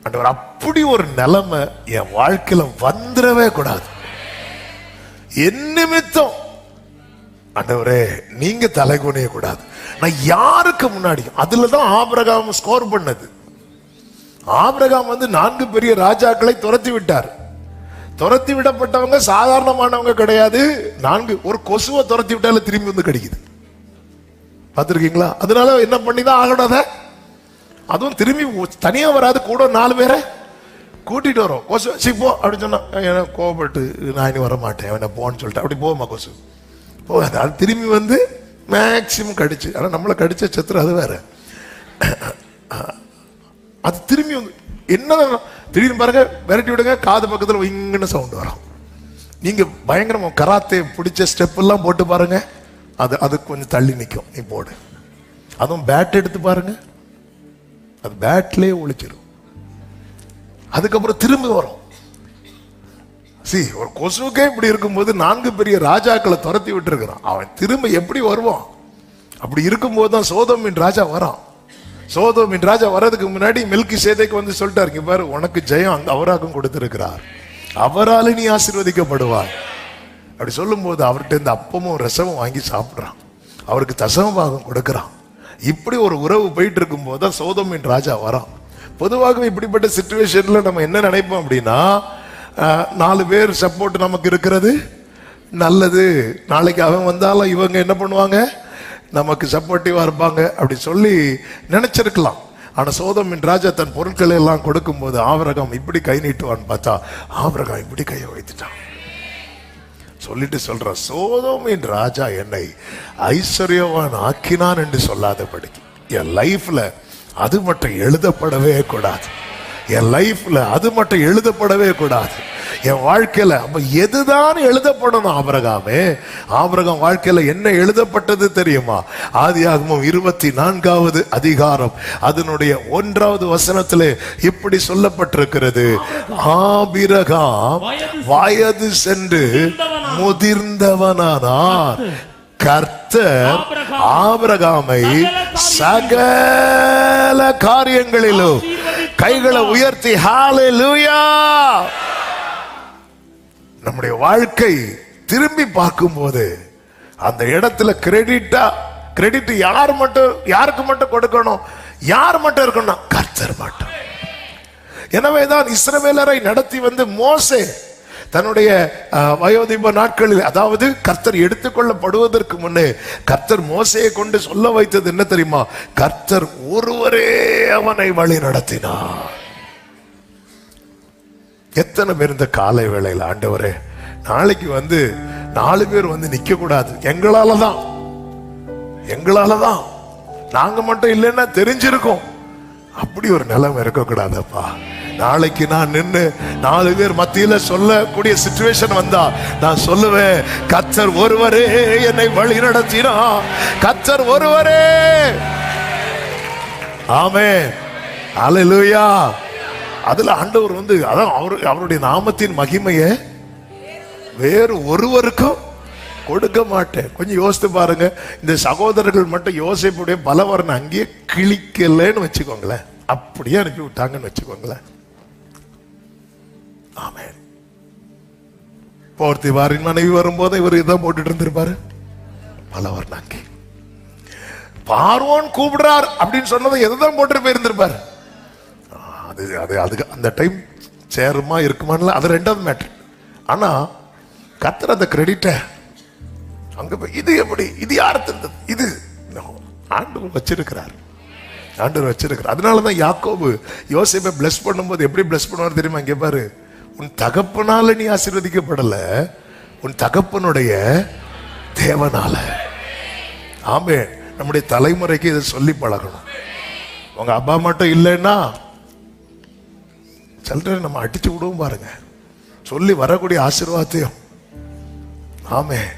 ஆண்டவர். அப்படி ஒரு நிலைமை என் வாழ்க்கையில வந்துடவே கூடாது. என் நிமித்தம் ஆண்டவரே நீங்க தலை குனிய கூடாது. நான் யாருக்கு முன்னாடியும், அதுலதான் ஆபிரகாம் ஸ்கோர் பண்ணது. ஆபிரகாம் 4 பெரிய ராஜாக்களை துரத்தி விட்டார். துரத்தி விடப்பட்டவங்க சாதாரணமானவங்க கிடையாது. 4 ஒரு கொசுவை துரத்தி விட்டால திரும்பி கிடைக்குது. பார்த்திருக்கீங்களா? அதனால என்ன பண்ணிதான் ஆகணும்? அதுவும் திரும்பி தனியா வராது, கூட 4 பேரை கூட்டிட்டு வரும். கொசு போ அப்படின்னு சொன்னா எனக்கு கோபப்பட்டு நான் இனி வர மாட்டேன் அவனை போன்னு சொல்லிட்டு அப்படி போமா கொசு போகாது. அது திரும்பி வந்து மேக்சிமம் கடிச்சு, ஆனா நம்மளை கடிச்ச சத்துரு அது வேற. அது திரும்பி வந்து என்ன திடீர்னு பாருங்க விரட்டி விடுங்க, காது பக்கத்துல இங்கன்னு சவுண்ட் வரும். நீங்க பயங்கரமா கராத்தே பிடிச்ச ஸ்டெப் எல்லாம் போட்டு பாருங்க, அது கொஞ்சம் தள்ளி நிற்கும். நீ போடு. அதுவும் பேட் எடுத்து பாருங்க, அது பேட்லயே ஒழிச்சிடும். அதுக்கப்புறம் திரும்ப வரும். ஒரு கொசுக்கே இப்படி இருக்கும்போது 4 பெரிய ராஜாக்களை துரத்தி விட்டு இருக்கிறான். அவன் திரும்ப எப்படி வருவான்? அப்படி இருக்கும்போது தான் சோதோமின் ராஜா வரான். சோதோமின் ராஜா வர்றதுக்கு முன்னாடி மெல்கிசேதேக்கு வந்து சொல்லிட்டாரு, இங்க பாரு உனக்கு ஜெயம் அங்க அவராகும் கொடுத்திருக்கிறார், அவரால் நீ ஆசீர்வதிக்கப்படுவாய். அப்படி சொல்லும் போது அவர்கிட்ட இந்த அப்பமும் ரசமும் வாங்கி சாப்பிடுறான், அவருக்கு தசம பாகம் கொடுக்கறான். இப்படி ஒரு உறவு போயிட்டு இருக்கும் போது தான் சோதோமின் ராஜா வரான். பொதுவாக இப்படிப்பட்ட சிச்சுவேஷன்ல நம்ம என்ன நினைப்போம் அப்படின்னா, 4 பேர் சப்போர்ட் நமக்கு இருக்கிறது நல்லது, நாளைக்கு அவன் வந்தாலும் இவங்க என்ன பண்ணுவாங்க, நமக்கு சப்போர்ட்டிவா இருப்பாங்க அப்படி சொல்லி நினைச்சிருக்கலாம். ஆனா சோதோமின் ராஜா தன் பொருட்களை எல்லாம் கொடுக்கும் போது ஆபிரகாம் இப்படி கை நீட்டுவான்னு பார்த்தா ஆபிரகாம் இப்படி கையை வைத்துட்டான். சொல்லிட்டு சொல்ற, சோதோமின் ராஜா என்னை ஐஸ்வர்யவான் ஆக்கினான் என்று சொல்லாதபடிக்கு என் லைஃப்ல அது மட்டும் எழுதப்படவே கூடாது. என் லைஃப்ல அது மட்டும் எழுதப்படவே கூடாது. என் வாழ்க்கையில அப்ப எதுதான் எழுதப்படணும்? ஆபிரகாம் வாழ்க்கையில என்ன எழுதப்பட்டது தெரியுமா? ஆதியாகமம் 24வது அதிகாரம் அதனுடைய 1வது வசனத்திலே இப்படி சொல்லப்பட்டிருக்கிறது, ஆபிரகாம் வயது சென்று முதிர்ந்தவனானார், கர்த்தர் ஆபிரகாமை சகல காரியங்களிலும் கைகளை உயர்த்தி ஹல்லேலூயா. நம்முடைய வாழ்க்கை திரும்பி பார்க்கும் போது அந்த இடத்துல கிரெடிட் யாருக்கு மட்டும் கொடுக்கணும்? யார் மட்டும் இருக்கணும்? கர்த்தர் மட்டும். எனவேதான் இஸ்ரவேலரை நடத்தி வந்து மோசே தன்னுடைய வயோதிப நாட்களில், அதாவது கர்த்தர் எடுத்துக்கொள்ளப்படுவதற்கு முன்னே கர்த்தர் மோசையை கொண்டு சொல்ல வைத்தது என்ன தெரியுமா? கர்த்தர் ஒருவரே அவனை வழி நடத்தினார். எத்தனை பேர் இந்த காலை வேளையில், ஆண்டவரே நாளைக்கு வந்து 4 பேர் வந்து நிக்க கூடாது, எங்களாலதான் நாங்க மட்டும் இல்லைன்னா தெரிஞ்சிருக்கோம், அப்படி ஒரு நிலைமை இருக்கக்கூடாதப்பா. நாளைக்கு நான் நின்று 4 பேர் மத்தியில சொல்லக்கூடிய சிச்சுவேஷன் வந்தா நான் சொல்லுவேன், கர்த்தர் ஒருவரே என்னை வழி நடத்தினா, கர்த்தர் ஒருவரே. ஆமென், ஹல்லேலூயா. அதுல ஆண்டவர் வந்து அதான் அவருடைய நாமத்தின் மகிமையை வேறு ஒருவருக்கும் கொடுக்க மாட்டேன். கொஞ்சம் யோசித்து பாருங்க, இந்த சகோதரர்கள் மட்டும் யோசிப்புடைய பலவரன் அங்கேயே கிழிக்கலன்னு வச்சுக்கோங்களேன், அப்படியே அனுப்பி விட்டாங்கன்னு வச்சுக்கோங்களேன். ஆமென். போர்த்திவாரின் மனைவி வரும்போது இவர் இதான் போட்டுட்டு இருந்திருப்பாரு, பலவரன் அங்கே. பார்வோன் கூப்பிடுறார் அப்படின்னு சொன்னதை எதுதான் போட்டு போயிருந்திருப்பாரு. அதுக்கு அந்த டைம் சேருமா இருக்குமான்னு அது 2வது மேட்டர். ஆனா கர்த்தர் அந்த கிரெடிட்டை அங்க போய், இது எப்படி, இது யாரு தந்தது, இது ஆண்டவர் வச்சிருக்கிறார். அதனாலதான் யாக்கோபு யோசேப்பை பிளஸ் பண்ணும்போது எப்படி பிளஸ் பண்ணுவார் தெரியுமா? இங்க பாரு, உன் தகப்பனால நீ ஆசீர்வதிக்கப்படல, உன் தகப்பனுடைய தேவனால. ஆமென். நம்முடைய தலைமுறைக்கு இதை சொல்லி பழகணும். உங்க அப்பா மட்டும் இல்லைன்னா சில நம்ம அடிச்சு விடுவோம் பாருங்க, சொல்லி வரக்கூடிய ஆசீர்வாதத்தையும். ஆமென்.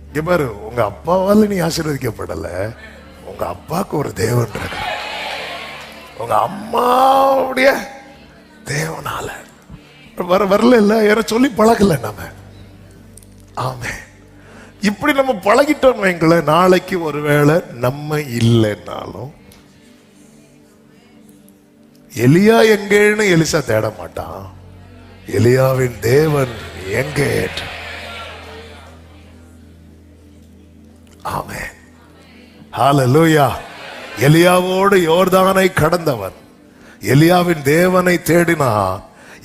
இங்க பாரு, உங்க அப்பாவால நீ ஆசீர்வதிக்கப்படல, உங்க அப்பாவுக்கு ஒரு தேவன் இருக்கு, உங்க அம்மாவுடைய தேவனால வரல இல்ல, யார சொல்லி பழகல நாம. ஆமே. இப்படி நம்ம பழகிட்டோம் வைங்கள, நாளைக்கு ஒருவேளை நம்ம இல்லைன்னாலும் எலியா எங்கேன்னு எலிசா தேட மாட்டான், எலியாவின் தேவன் எங்கே. ஆமே, ஹல்லேலூயா. எலியாவோடு யோர்தானை கடந்தவன் எலியாவின் தேவனை தேடினான்.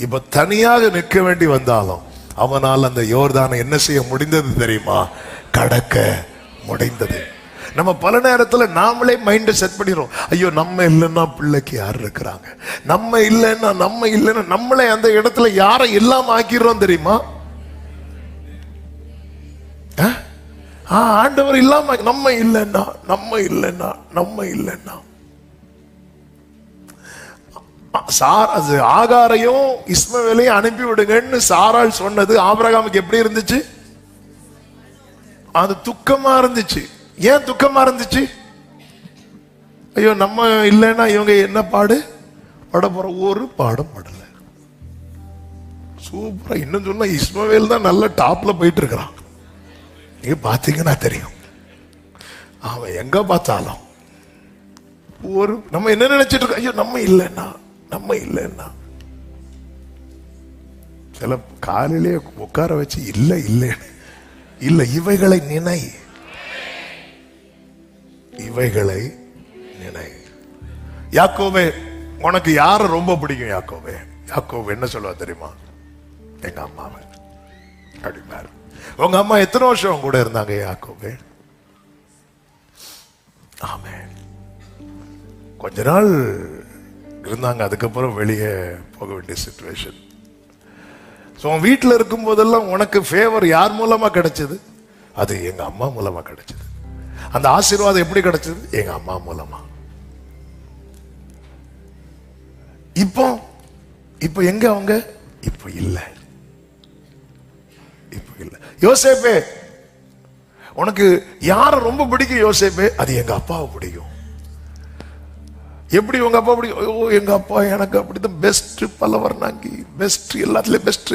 இப்ப தனியாக நிற்க வேண்டி வந்தாலும் அவனால் அந்த யோர்தானை என்ன செய்ய முடிந்தது தெரியுமா? கடக்க முடிந்தது. நம்ம பல நேரத்துல நாமளே மைண்ட் செட் பண்ணிடுறோம். ஐயோ நம்ம இல்லைன்னா பிள்ளைக்கு யார் இருக்கிறாங்க, நம்ம இல்லைன்னா நம்மளே அந்த இடத்துல யாரை எல்லாம் ஆக்கிடுறோம் தெரியுமா? ஆண்டவர் இல்லாம நம்ம இல்லைன்னா ஆகாரையும் இஸ்மவேலையும் அனுப்பி விடுங்கன்னு சாராள் சொன்னது ஆபிரகாமுக்கு எப்படி இருந்துச்சு? அது துக்கமா இருந்துச்சு. ஏன் துக்கமா இருந்துச்சு? ஐயோ நம்ம இல்லைன்னா இவங்க என்ன பாடு பட போற? ஒரு பாடம் படல. சூப்பரா. இன்னும் சொன்னா இஸ்மவேல் தான் நல்ல டாப்ல போயிட்டு இருக்கிறான். நீங்க பாத்தீங்கன்னா தெரியும், அவன் எங்க பார்த்தாலும் ஒரு நம்ம என்ன நினைச்சிட்டு இருக்கோம்? ஐயோ நம்ம இல்லைன்னா சில காலையிலே உட்கார வச்சு இல்ல இவைகளை நினை. யாக்கோபே, உனக்கு யார ரொம்ப பிடிக்கும்? யாக்கோபு என்ன சொல்லுவா தெரியுமா? எங்க அம்மாவை அப்படின்னாரு. உங்க அம்மா எத்தனை வருஷம் கூட இருந்தாங்க யாக்கோபே? ஆமென். கொஞ்ச நாள் இருந்தாங்க, அதுக்கப்புறம் வெளியே போக வேண்டிய சிச்சுவேஷன். வீட்டில் இருக்கும் போதெல்லாம் உனக்கு ஃபேவர் யார் மூலமா கிடைச்சது? அது எங்க அம்மா மூலமா கிடைச்சது. அந்த ஆசீர்வாதம் எப்படி கிடைச்சது? எங்க அம்மா மூலமா. இப்போ எங்க அவங்க? இப்போ இல்ல. யோசேப்பே, உனக்கு யார ரொம்ப பிடிக்கும்? யோசேப்பே, அது எங்க அப்பாவை பிடிக்கும். எப்படி உங்க அப்பா பிடிக்கும்? எங்க அப்பா எனக்கு அப்படிதான் பெஸ்ட், பல்லவர் நாங்கி பெஸ்ட், எல்லாத்துலயும் பெஸ்ட்.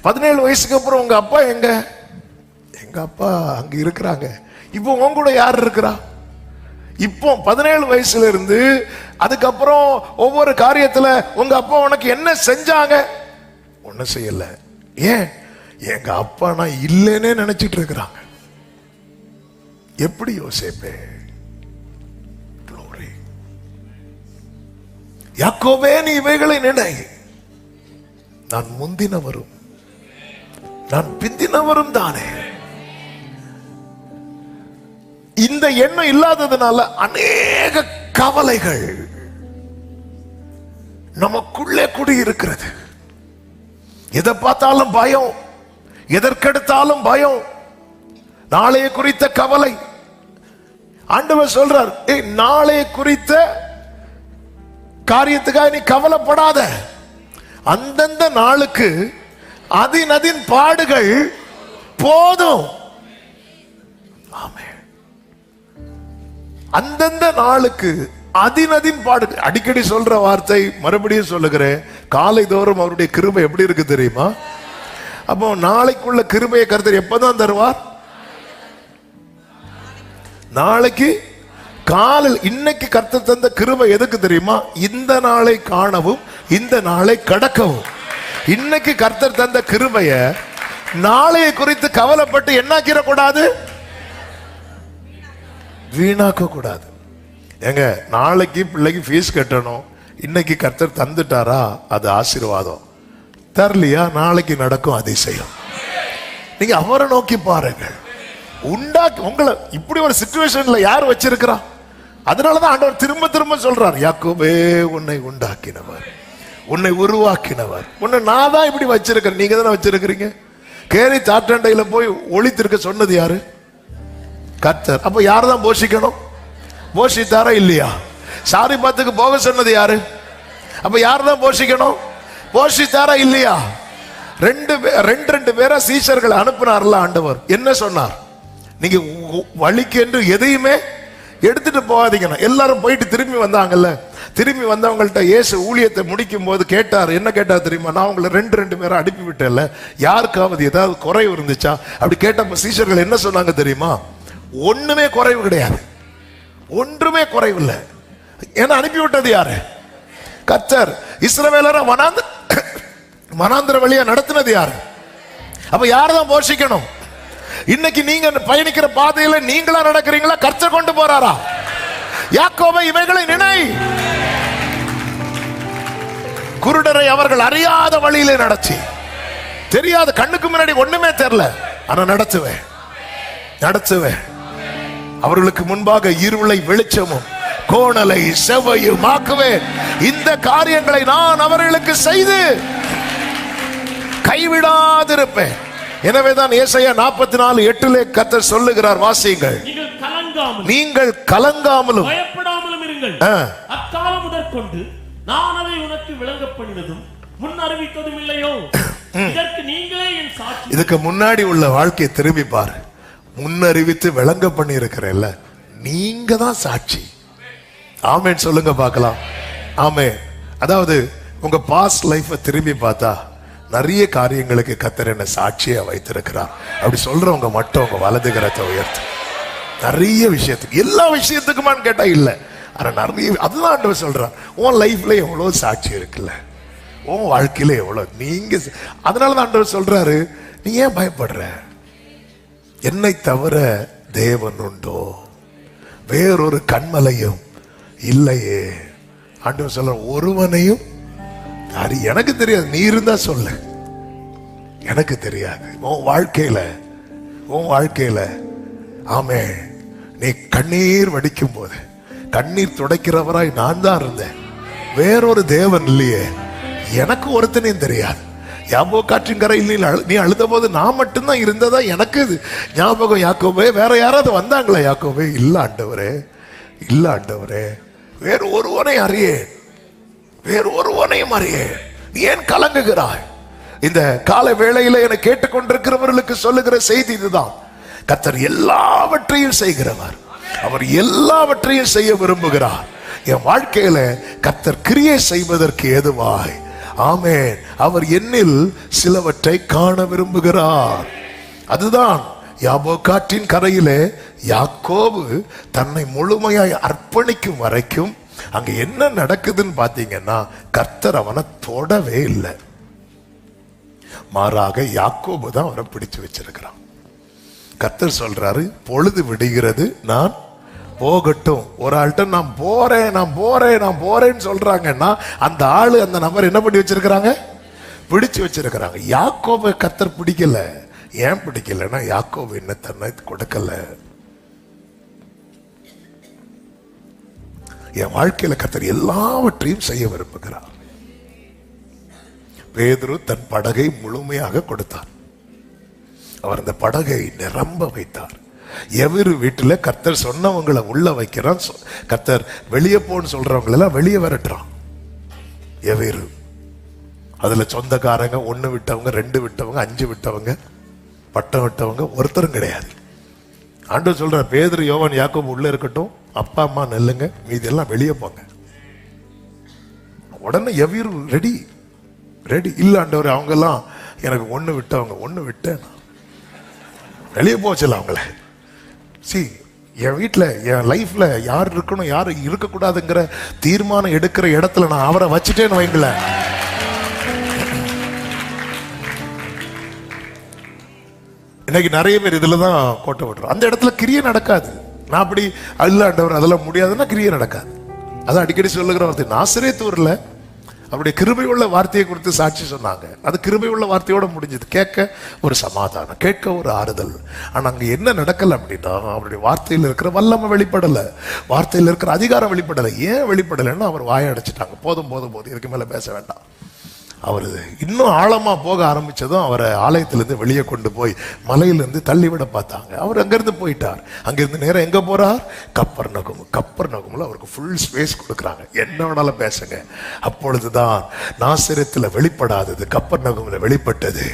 17 வயசுக்கு அப்புறம் உங்க அப்பா எங்க? எங்க அப்பா அங்க இருக்கிறாங்க. இப்போ உங்க கூட யார் இருக்கிறா? இப்போ 17 வயசுல இருந்து அதுக்கப்புறம் ஒவ்வொரு காரியத்துல உங்க அப்பா உனக்கு என்ன செஞ்சாங்க? ஒன்னும் செய்யல. ஏன்? எங்க அப்பா நான் இல்லைன்னே நினைச்சிட்டு இருக்கிறாங்க. எப்படி யோசேப்பே? யாக்கோபே, நீ இவைகளை நினை. நான் முந்தினவரும் நான் பிந்தினவரும் தானே. இந்த எண்ணம் இல்லாததுனால அநேக கவலைகள் நமக்குள்ளே குடியிருக்கிறது. எதை பார்த்தாலும் பயம், எதற்கெடுத்தாலும் பயம், நாளைய குறித்த கவலை. ஆண்டவர் சொல்றார், நாளைய குறித்த காரியத்துக்காக நீ கவலைப்படாத. அந்தந்த நாளுக்கு அதின் பாடுகள் போதும். ஆமென். அந்தந்த நாளுக்கு அதின் பாடுகள். அடிக்கடி சொல்ற வார்த்தை, மறுபடியும் சொல்லுகிறேன். காலை தோறும் அவருடைய கிருபை எப்படி இருக்கு தெரியுமா? அப்போ நாளைக்குள்ள கிருபையை கர்த்தர் எப்பதான் தருவார்? நாளைக்கு காலையில். இன்னைக்கு கர்த்தர் தந்த கிருபை எதுக்கு தெரியுமா? இந்த நாளை காணவும் இந்த நாளை கடக்கவும். இன்னைக்கு கர்த்தர் தந்த கிருபைய நாளைய குறித்து கவலைப்பட்டு என்னாக்கிற கூடாது, வீணாக்க கூடாது. ஏங்க, நாளைக்கு பிள்ளைக்கு ஃபீஸ் கட்டணும். இன்னைக்கு கர்த்தர் தந்துட்டாரா, அது ஆசீர்வாதம். தரலையா, நாளைக்கு நடக்கும் அதிசயம். நீங்க அவரை நோக்கி பாருங்கள். உங்களை இப்படி ஒரு சிச்சுவேஷன்ல யார் வச்சிருக்கிறா? அதனாலதான் ஆண்டவர் திரும்ப திரும்ப சொல்றார், யாக்கோபே, உன்னை உண்டாக்கினவர், உன்னை உருவாக்கினவர், உன்னை நான் தான் இப்படி வச்சிருக்கிறேன். நீங்க தானே வச்சிருக்கிறீங்க. கேரி தாட்டண்டையில போய் ஒளித்திருக்க சொன்னது யாரு? கர்த்தர். அப்ப யாரு தான் போஷிக்கணும்? போஷித்தாரா இல்லையா? சாரிபாத்துக்கு போக சொன்னது யாரு? அப்ப யாரு தான் போஷிக்கணும்? போஷித்தாரா இல்லையா? ரெண்டு பேரா சீஷர்கள் அனுப்பினார்ல ஆண்டவர். என்ன சொன்னார்? நீங்க வழிக்கு என்று எதையுமே எடுத்துட்டு போகாதீங்க. எல்லாரும் போயிட்டு திரும்பி வந்தாங்கல்ல. திரும்பி வந்தவங்கள்ட்ட இயேசு ஊழியத்தை முடிக்கும் போது கேட்டார். என்ன கேட்டார் தெரியுமா? நான் உங்களை ரெண்டு பேரை அனுப்பி விட்டேன்ல, யாருக்காவது ஏதாவது குறைவு இருந்துச்சா அப்படி கேட்டப்ப சீஷர்கள் என்ன சொன்னாங்க தெரியுமா? ஒண்ணுமே குறைவு கிடையாது, ஒன்றுமே குறைவு இல்லை. ஏன்னா அனுப்பி விட்டது யாரு? கர்த்தர். இஸ்ரவேலரை வனாந்திர வழியா நடத்தினது யாரு? அப்ப யாரதான் போஷிக்கணும்? இன்னைக்கு நீங்க பயணிக்கிற பாதையில நீங்களா நடக்கிறீங்களா, கர்த்தர் கொண்டு போறாரா? யாக்கோபை, இவைகளை நினை. குருடரை அவர்கள் அறியாத வழியிலே நடத்தி, தெரியாத, கண்ணுக்கு முன்னாடி ஒண்ணுமே தெரியல, ஆனா நடத்துவேன். அவர்களுக்கு முன்பாக இருளை வெளிச்சமும் கோணலை செவ்வையும் ஆக்குவேன். இந்த காரியங்களை நான் அவர்களுக்கு செய்து கைவிடாதிருப்பேன். எனவேதான் ஏசாயா 44:8 கர்த்தர் சொல்லுகிறார், வாசியுங்கள். நீங்கள் கலங்காமலும் பயப்படாமலும் இருங்கள். அக்காலம் முதற்கொண்டு நான் அதை உனக்கு விளங்க பண்ணினதும் முன் அறிவித்ததும் இல்லையோ, இதற்கு நீங்களே என் சாட்சி. இதுக்கு முன்னாடி உள்ள வாழ்க்கையை திரும்பி பாரு. முன்னறிவித்து விளங்க பண்ணி இருக்கிறல்ல, நீங்க தான் சாட்சி. ஆமென் சொல்லுங்க பார்க்கலாம். ஆமென். அதாவது உங்க பாஸ்ட் லைஃபை திரும்பி பார்த்தா நிறைய காரியங்களுக்கு கர்த்தர் என்ன சாட்சியா வைத்திருக்கிறார். அப்படி சொல்றவங்க மட்டும் உங்க வலது கரத்தை உயர்த்து. நிறைய விஷயத்துக்கு, எல்லா விஷயத்துக்குமான்னு கேட்டா இல்ல, ஆனா நிறைய. அதுதான் ஆண்டவர் சொல்றார், உன் லைஃப்ல எவ்வளவு சாட்சி இருக்குல்ல, உன் வாழ்க்கையில எவ்வளவு நீங்க. அதனாலதான் ஆண்டவர் சொல்றாரு, நீ ஏன் பயப்படுற? என்னை தவிர தேவன் உண்டோ? வேறொரு கண்மலையும் இல்லையே. ஆண்டவர் சொல்ற, ஒருவனையும் அது எனக்கு தெரியாது, நீ இருந்தா சொல்லு, எனக்கு தெரியாது. உன் வாழ்க்கையில ஆமே, நீ கண்ணீர் வடிக்கும் போது கண்ணீர் துடைக்கிறவராய் நான் தான் இருந்தேன். வேறொரு தேவன் இல்லையே, எனக்கு ஒருத்தனையும் தெரியாது. யாபோக்காற்றின் கரையில் நீ அழுத போது நான் மட்டும்தான் இருந்ததா எனக்கு ஞாபகம். யாக்கோபே, வேற யாராவது வந்தாங்களா? யாக்கோபே, இல்ல ஆண்டவரே, இல்ல ஆண்டவரே, வேறு ஒருவனை அறியேன், வேறு ஒருவனையும் அறியேன். நீ ஏன் கலங்குகிறாய்? இந்த கால வேளையில என கேட்டுக்கொண்டிருக்கிறவர்களுக்கு சொல்லுகிற செய்தி இதுதான். கர்த்தர் எல்லாவற்றையும் செய்கிறவர், அவர் எல்லாவற்றையும் செய்ய விரும்புகிறார். என் வாழ்க்கையில கர்த்தர் கிரியை செய்வதற்கு ஏதுவாய், ஆமென், அவர் என்னில் சிலவற்றை காண விரும்புகிறார். அதுதான் யாபோக்காற்றின் கரையிலே யாக்கோபு தன்னை முழுமையாய் அர்ப்பணிக்கும் வரைக்கும் அங்க என்ன நடக்குதுன்னு பாத்தீங்கன்னா, கர்த்தர் அவனை தொடவே இல்லை. மாறாக யாக்கோபு தான் அவரை பிடிச்சு வச்சிருக்கிறான். கர்த்தர் சொல்றாரு, பொழுது விடுகிறது, நான் போகட்டும். ஒரு ஆள்கிட்ட நான் போறேன்னு சொல்றாங்கன்னா, அந்த ஆளு, அந்த நபர் என்ன பண்ணி வச்சிருக்கிறாங்க? பிடிச்சு வச்சிருக்கிறாங்க. யாக்கோபை கர்த்தர் பிடிக்கல. ஏன் பிடிக்கலன்னா, யாக்கோபு என்ன தன்னை கொடுக்கல. என் வாழ்க்கையில கர்த்தர் எல்லாவற்றையும் செய்ய விரும்புகிறார். பேதுரு தன் படகை முழுமையாக கொடுத்தார். அவர் அந்த படகை நிரம்ப வைத்தார். எவரு வீட்டுல கர்த்தர் சொன்னவங்களை உள்ள வைக்கிறான், கர்த்தர் வெளியே போன்னு சொல்றவங்க எல்லாம் வெளியே விரட்டுறான். எவரு அதுல சொந்தக்காரங்க, 1 விட்டவங்க, 2 விட்டவங்க, 5 விட்டவங்க, பட்டம் விட்டவங்க ஒருத்தரும் கிடையாது. ஆண்டவர் சொல்ற, பேதுரு, யோவான், யாக்கோபு உள்ள இருக்கட்டும், அப்பா அம்மா நெல்லுங்க, மீதி எல்லாம் வெளியே போங்க. உடனே எவரு ரெடி இல்ல ஆண்டவர், அவங்க எல்லாம் எனக்கு 1 விட்டவங்க, 1 விட்டேன், வெளியே போச்சல அவங்கள. என் வீட்டுல, என் லைஃப்ல யார் இருக்கணும், யாரு இருக்கக்கூடாதுங்கிற தீர்மானம் எடுக்கிற இடத்துல நான் அவரை வச்சுட்டேன்னு வைங்கள, இன்னைக்கு நிறைய பேர் இதுலதான் கோட்டை விட்டுறோம். அந்த இடத்துல கிரியை நடக்காது. நான் அப்படி அல்ல ஆண்டவர், அதெல்லாம் முடியாதுன்னா கிரியை நடக்காது. அதான் அடிக்கடி சொல்லுகிற வார்த்தை. நாசரேத்தூர்ல அவருடைய கிருபை உள்ள வார்த்தையை குறித்து சாட்சி சொன்னாங்க. அது கிருபை உள்ள வார்த்தையோட முடிஞ்சது. கேட்க ஒரு சமாதானம், கேட்க ஒரு ஆறுதல். ஆனா அங்க என்ன நடக்கல அப்படின்னா, அவருடைய வார்த்தையில் இருக்கிற வல்லமை வெளிப்படல, வார்த்தையில் இருக்கிற அதிகாரம் வெளிப்படல. ஏன் வெளிப்படலைன்னா, அவர் வாயை அடைச்சிட்டாங்க. போதும், இதுக்கு மேல பேச வேண்டாம். அவர் இன்னும் ஆழமா போக ஆரம்பிச்சதும் அவரை ஆலயத்திலிருந்து வெளியே கொண்டு போய் மலையிலிருந்து தள்ளிவிட பார்த்தாங்க. அவர் அங்கிருந்து போயிட்டார். அங்கிருந்து நேரம் எங்க போறார்? கப்பர்நகூம்ல அவருக்கு ஃபுல் ஸ்பேஸ் கொடுக்குறாங்க. என்ன வேணாலும் பேசுங்க. அப்பொழுதுதான் நாசரேத்துல வெளிப்படாதது கப்பர்நகூம்ல வெளிப்பட்டது.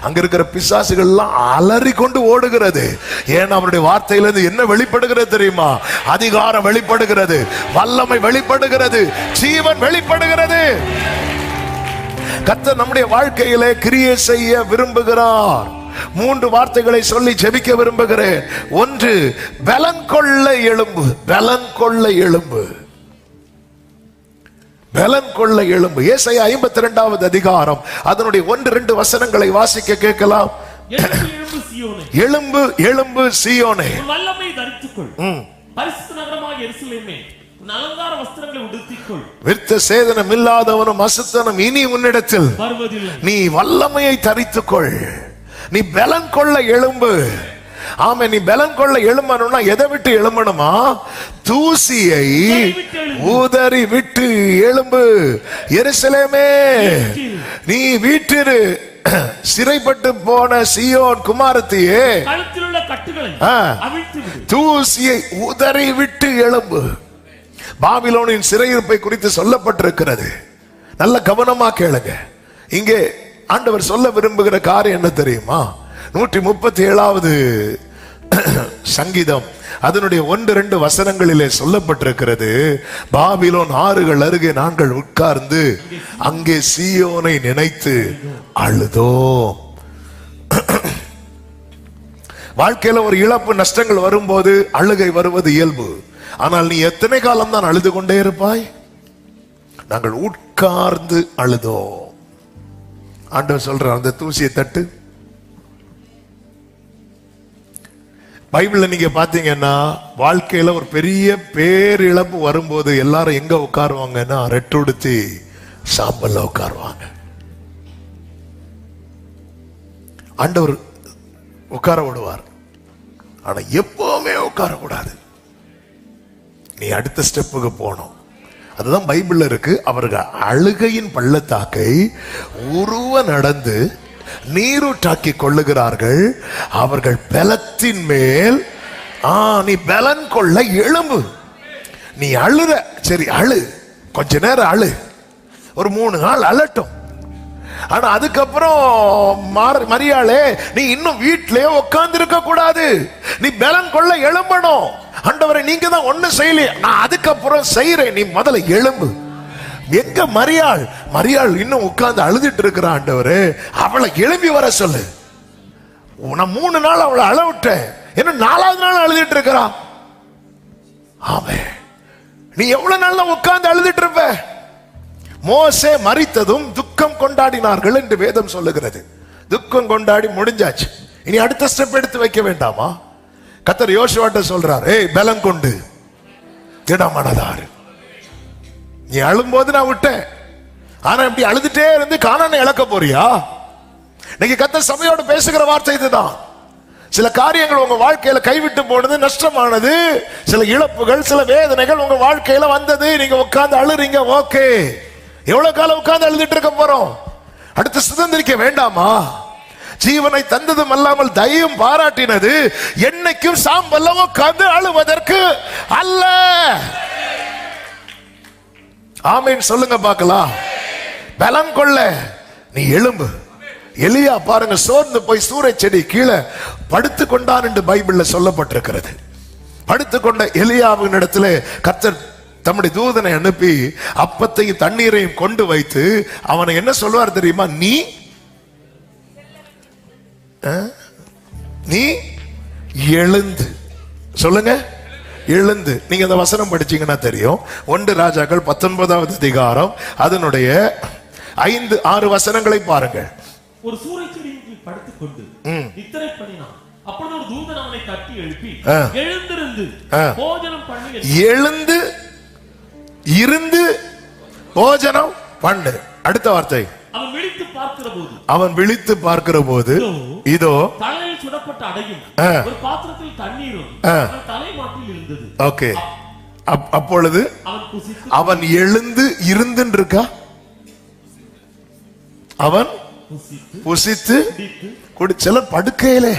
அங்க இருக்கிற பிசாசுகள் எல்லாம் அலறி கொண்டு ஓடுகிறது. ஏன்? அவருடைய வார்த்தையிலிருந்து என்ன வெளிப்படுகிறது தெரியுமா? அதிகாரம் வெளிப்படுகிறது, வல்லமை வெளிப்படுகிறது, ஜீவன் வெளிப்படுகிறது. கர்த்தர் நம்முடைய வாழ்க்கையிலே கிரியை செய்ய விரும்புகிறார். 3 வார்த்தைகளை சொல்லி ஜெபிக்க விரும்புகிறேன். 1, பலன் கொள்ள எழும்பு. பலன் கொள்ள எழும்பு, பலன் கொள்ள எழும்பு. ஏசாயா 52வது அதிகாரம் அதனுடைய 1-2 வசனங்களை வாசிக்க கேட்கலாம். எழும்பு, எழும்பு சீயோனே, வல்லமை தரித்துக்கொள். பரிசுத்த நகரமாக எருசலேமே, அலங்கார வஸ்திரங்களை உடுத்திக்கொள். விருத்த சேதனம் இல்லாதவனும் அசுத்தனும் இனி உன்னிடத்தில் வருவதில்லை. நீ வல்லமையை தரித்துக்கொள். நீ பலன் கொள்ள எழும்பு. ஆமா, நீ பலன் கொள்ள எழும்பணும்னா எதை விட்டு எழும்பணுமா? தூசியை ஊதறி விட்டு எழும்பு. எருசலேமே நீ வீற்றிரு, சிறைப்பட்டு போன சீயோன் குமாரத்தியே கழுத்தில் உள்ள கட்டுகளை அவிழ்த்து விடு. தூசியை உதறி விட்டு எழும்பு. பாபிலோனின் சிறையிருப்பை குறித்து சொல்லப்பட்டிருக்கிறது. நல்ல கவனமா கேளுங்க. இங்கே ஆண்டவர் சொல்ல விரும்புகிற காரியம் என்ன தெரியுமா? 137வது சங்கீதம் அதனுடைய 1-2 வசனங்களிலே சொல்லப்பட்டிருக்கிறது. பாபிலோன் ஆறுகள் அருகே நாங்கள் உட்கார்ந்து அங்கே சீயோனை நினைத்து அழுதோம். வாழ்க்கையில ஒரு இழப்பு நஷ்டங்கள் வரும்போது அழுகை வருவது இயல்பு. ஆனால் நீ எத்தனை காலம் தான் அழுது கொண்டே இருப்பாய்? நாங்கள் உட்கார்ந்து அழுதோம். ஆண்டவர் சொல்றார், அந்த தூசியை தட்டு. பைபிள்ல நீங்க பாத்தீங்கன்னா வாழ்க்கையில ஒரு பெரிய பேரிழப்பு வரும்போது எல்லாரும் எங்க உட்காருவாங்கன்னா ரெட்டுடுத்தி சாம்பல்ல உட்காருவாங்க. ஆண்டவர் உட்கார விடுவார், ஆனா எப்பவுமே உட்கார கூடாது. நீ அடுத்த ஸ்டெப்புக்கு போனோம். அதுதான் பைபிள்ல இருக்கு. அவர்கள் அழுகையின் பள்ளத்தாக்கை உருவ நடந்து நீரூற்றாக்கி கொள்ளுகிறார்கள். அவர்கள் பலத்தின் மேல் நீ பலன் கொள்ள எழும்பு. நீ அழுற, சரி அழு, கொஞ்ச நேரம் அழு, ஒரு 3 நாள் அழட்டும். ஆனா அதுக்கப்புறம் மரியாளே, நீ இன்னும் வீட்டிலே உட்கார்ந்து இருக்க கூடாது. நீ பலன் கொள்ள எழும்பணும். ஆண்டவரை நீங்க தான் ஒண்ணு செய்யலையே, நான் அதுக்கப்புறம் செய்யறேன், நீ முதல்ல எழும்பு. எங்க மரியாள் இன்னும் உட்கார்ந்து அழுதுட்டு இருக்கிற. ஆண்டவரே, அவளை எழும்பி வர சொல்லு. நான் 3 நாள் அவளை அழ விட்டேன், என்ன 4வது நாள் அழுதுட்டு இருக்கிறா. ஆமே, நீ எவ்வளவு நாள் தான் உட்கார்ந்து அழுதுட்டு இருப்ப? மோசே மரித்ததும் துக்கம் கொண்டாடினார்கள் என்று வேதம் சொல்லுகிறது. துக்கம் கொண்டாடி முடிஞ்சாச்சு, இனி அடுத்த ஸ்டெப் எடுத்து வைக்க வேண்டாமா? கர்த்தர் யோசுவாட்ட சொல்றார், ஏய் பலம் கொண்டு திடமனதாரு. நீ அழும்போது நான் விட்டேன், ஆனா இப்படி அழுதுட்டே இருந்து கானானை இழக்க போறியா? இன்னைக்கு கர்த்தர் சபையோட பேசுகிற வார்த்தை இதுதான். சில காரியங்கள் உங்க வாழ்க்கையில கைவிட்டு போனது, நஷ்டமானது, சில இழப்புகள், சில வேதனைகள் உங்க வாழ்க்கையில வந்தது. நீங்க உட்கார்ந்து அழுறீங்க, ஓகே. எவ்வளவு காலம் உட்கார்ந்து அழுதுட்டு இருக்க போறோம்? அடுத்து சுதந்திரிக்க வேண்டாமா? ஜீவனை தந்ததும் அல்லாமல் தயவும் பாராட்டினது என்னைக்கும் சாம்பல்ல உட்கார்ந்து அழுவதற்கு அல்ல. ஆமீன் சொல்லுங்க பார்க்கலாம். பலம் கொள்ள நீ எழும்பு. எலியா பாருங்க, சோர்ந்து போய் சூறை செடி கீழே படுத்து கொண்டான் என்று பைபிள்ல சொல்லப்பட்டிருக்கிறது. படுத்துக்கொண்ட எலியாவின் இடத்துல கர்த்தர் தம்முடைய தூதனை அனுப்பி அப்பத்தையும் தண்ணீரையும் கொண்டு வைத்து அவனை என்ன சொல்வார் தெரியுமா? நீ எழுந்து, சொல்லுங்க எழுந்து. நீங்க அந்த வசனம் படிச்சீங்கன்னா தெரியும். 1 ராஜாக்கள் 19வது அதிகாரம் அதனுடைய 5-6 வசனங்களை பாருங்க. ஒரு சூறை செடியின் கீழ் படுத்துக்கொண்டு நித்திரை பண்ணினான். அப்பொழுது ஒரு தூதன் அவனை தட்டி எழுப்பி, எழுந்திருந்து போஜனம் பண்ணு. எழுந்து இருந்து போஜனம் பண்ணு. அடுத்த வார்த்தை, அவன் விழித்து பார்க்கிற போது இதோ தலையில் சுடப்பட்ட அடையும் ஒரு பாத்திரத்தில் தண்ணீரும் தலைமாட்டில் இருந்தது. ஓகே, அப்பொழுது அவன் எழுந்து இருந்து இருக்கா? அவன் புசித்து சிலர் படுக்கையிலே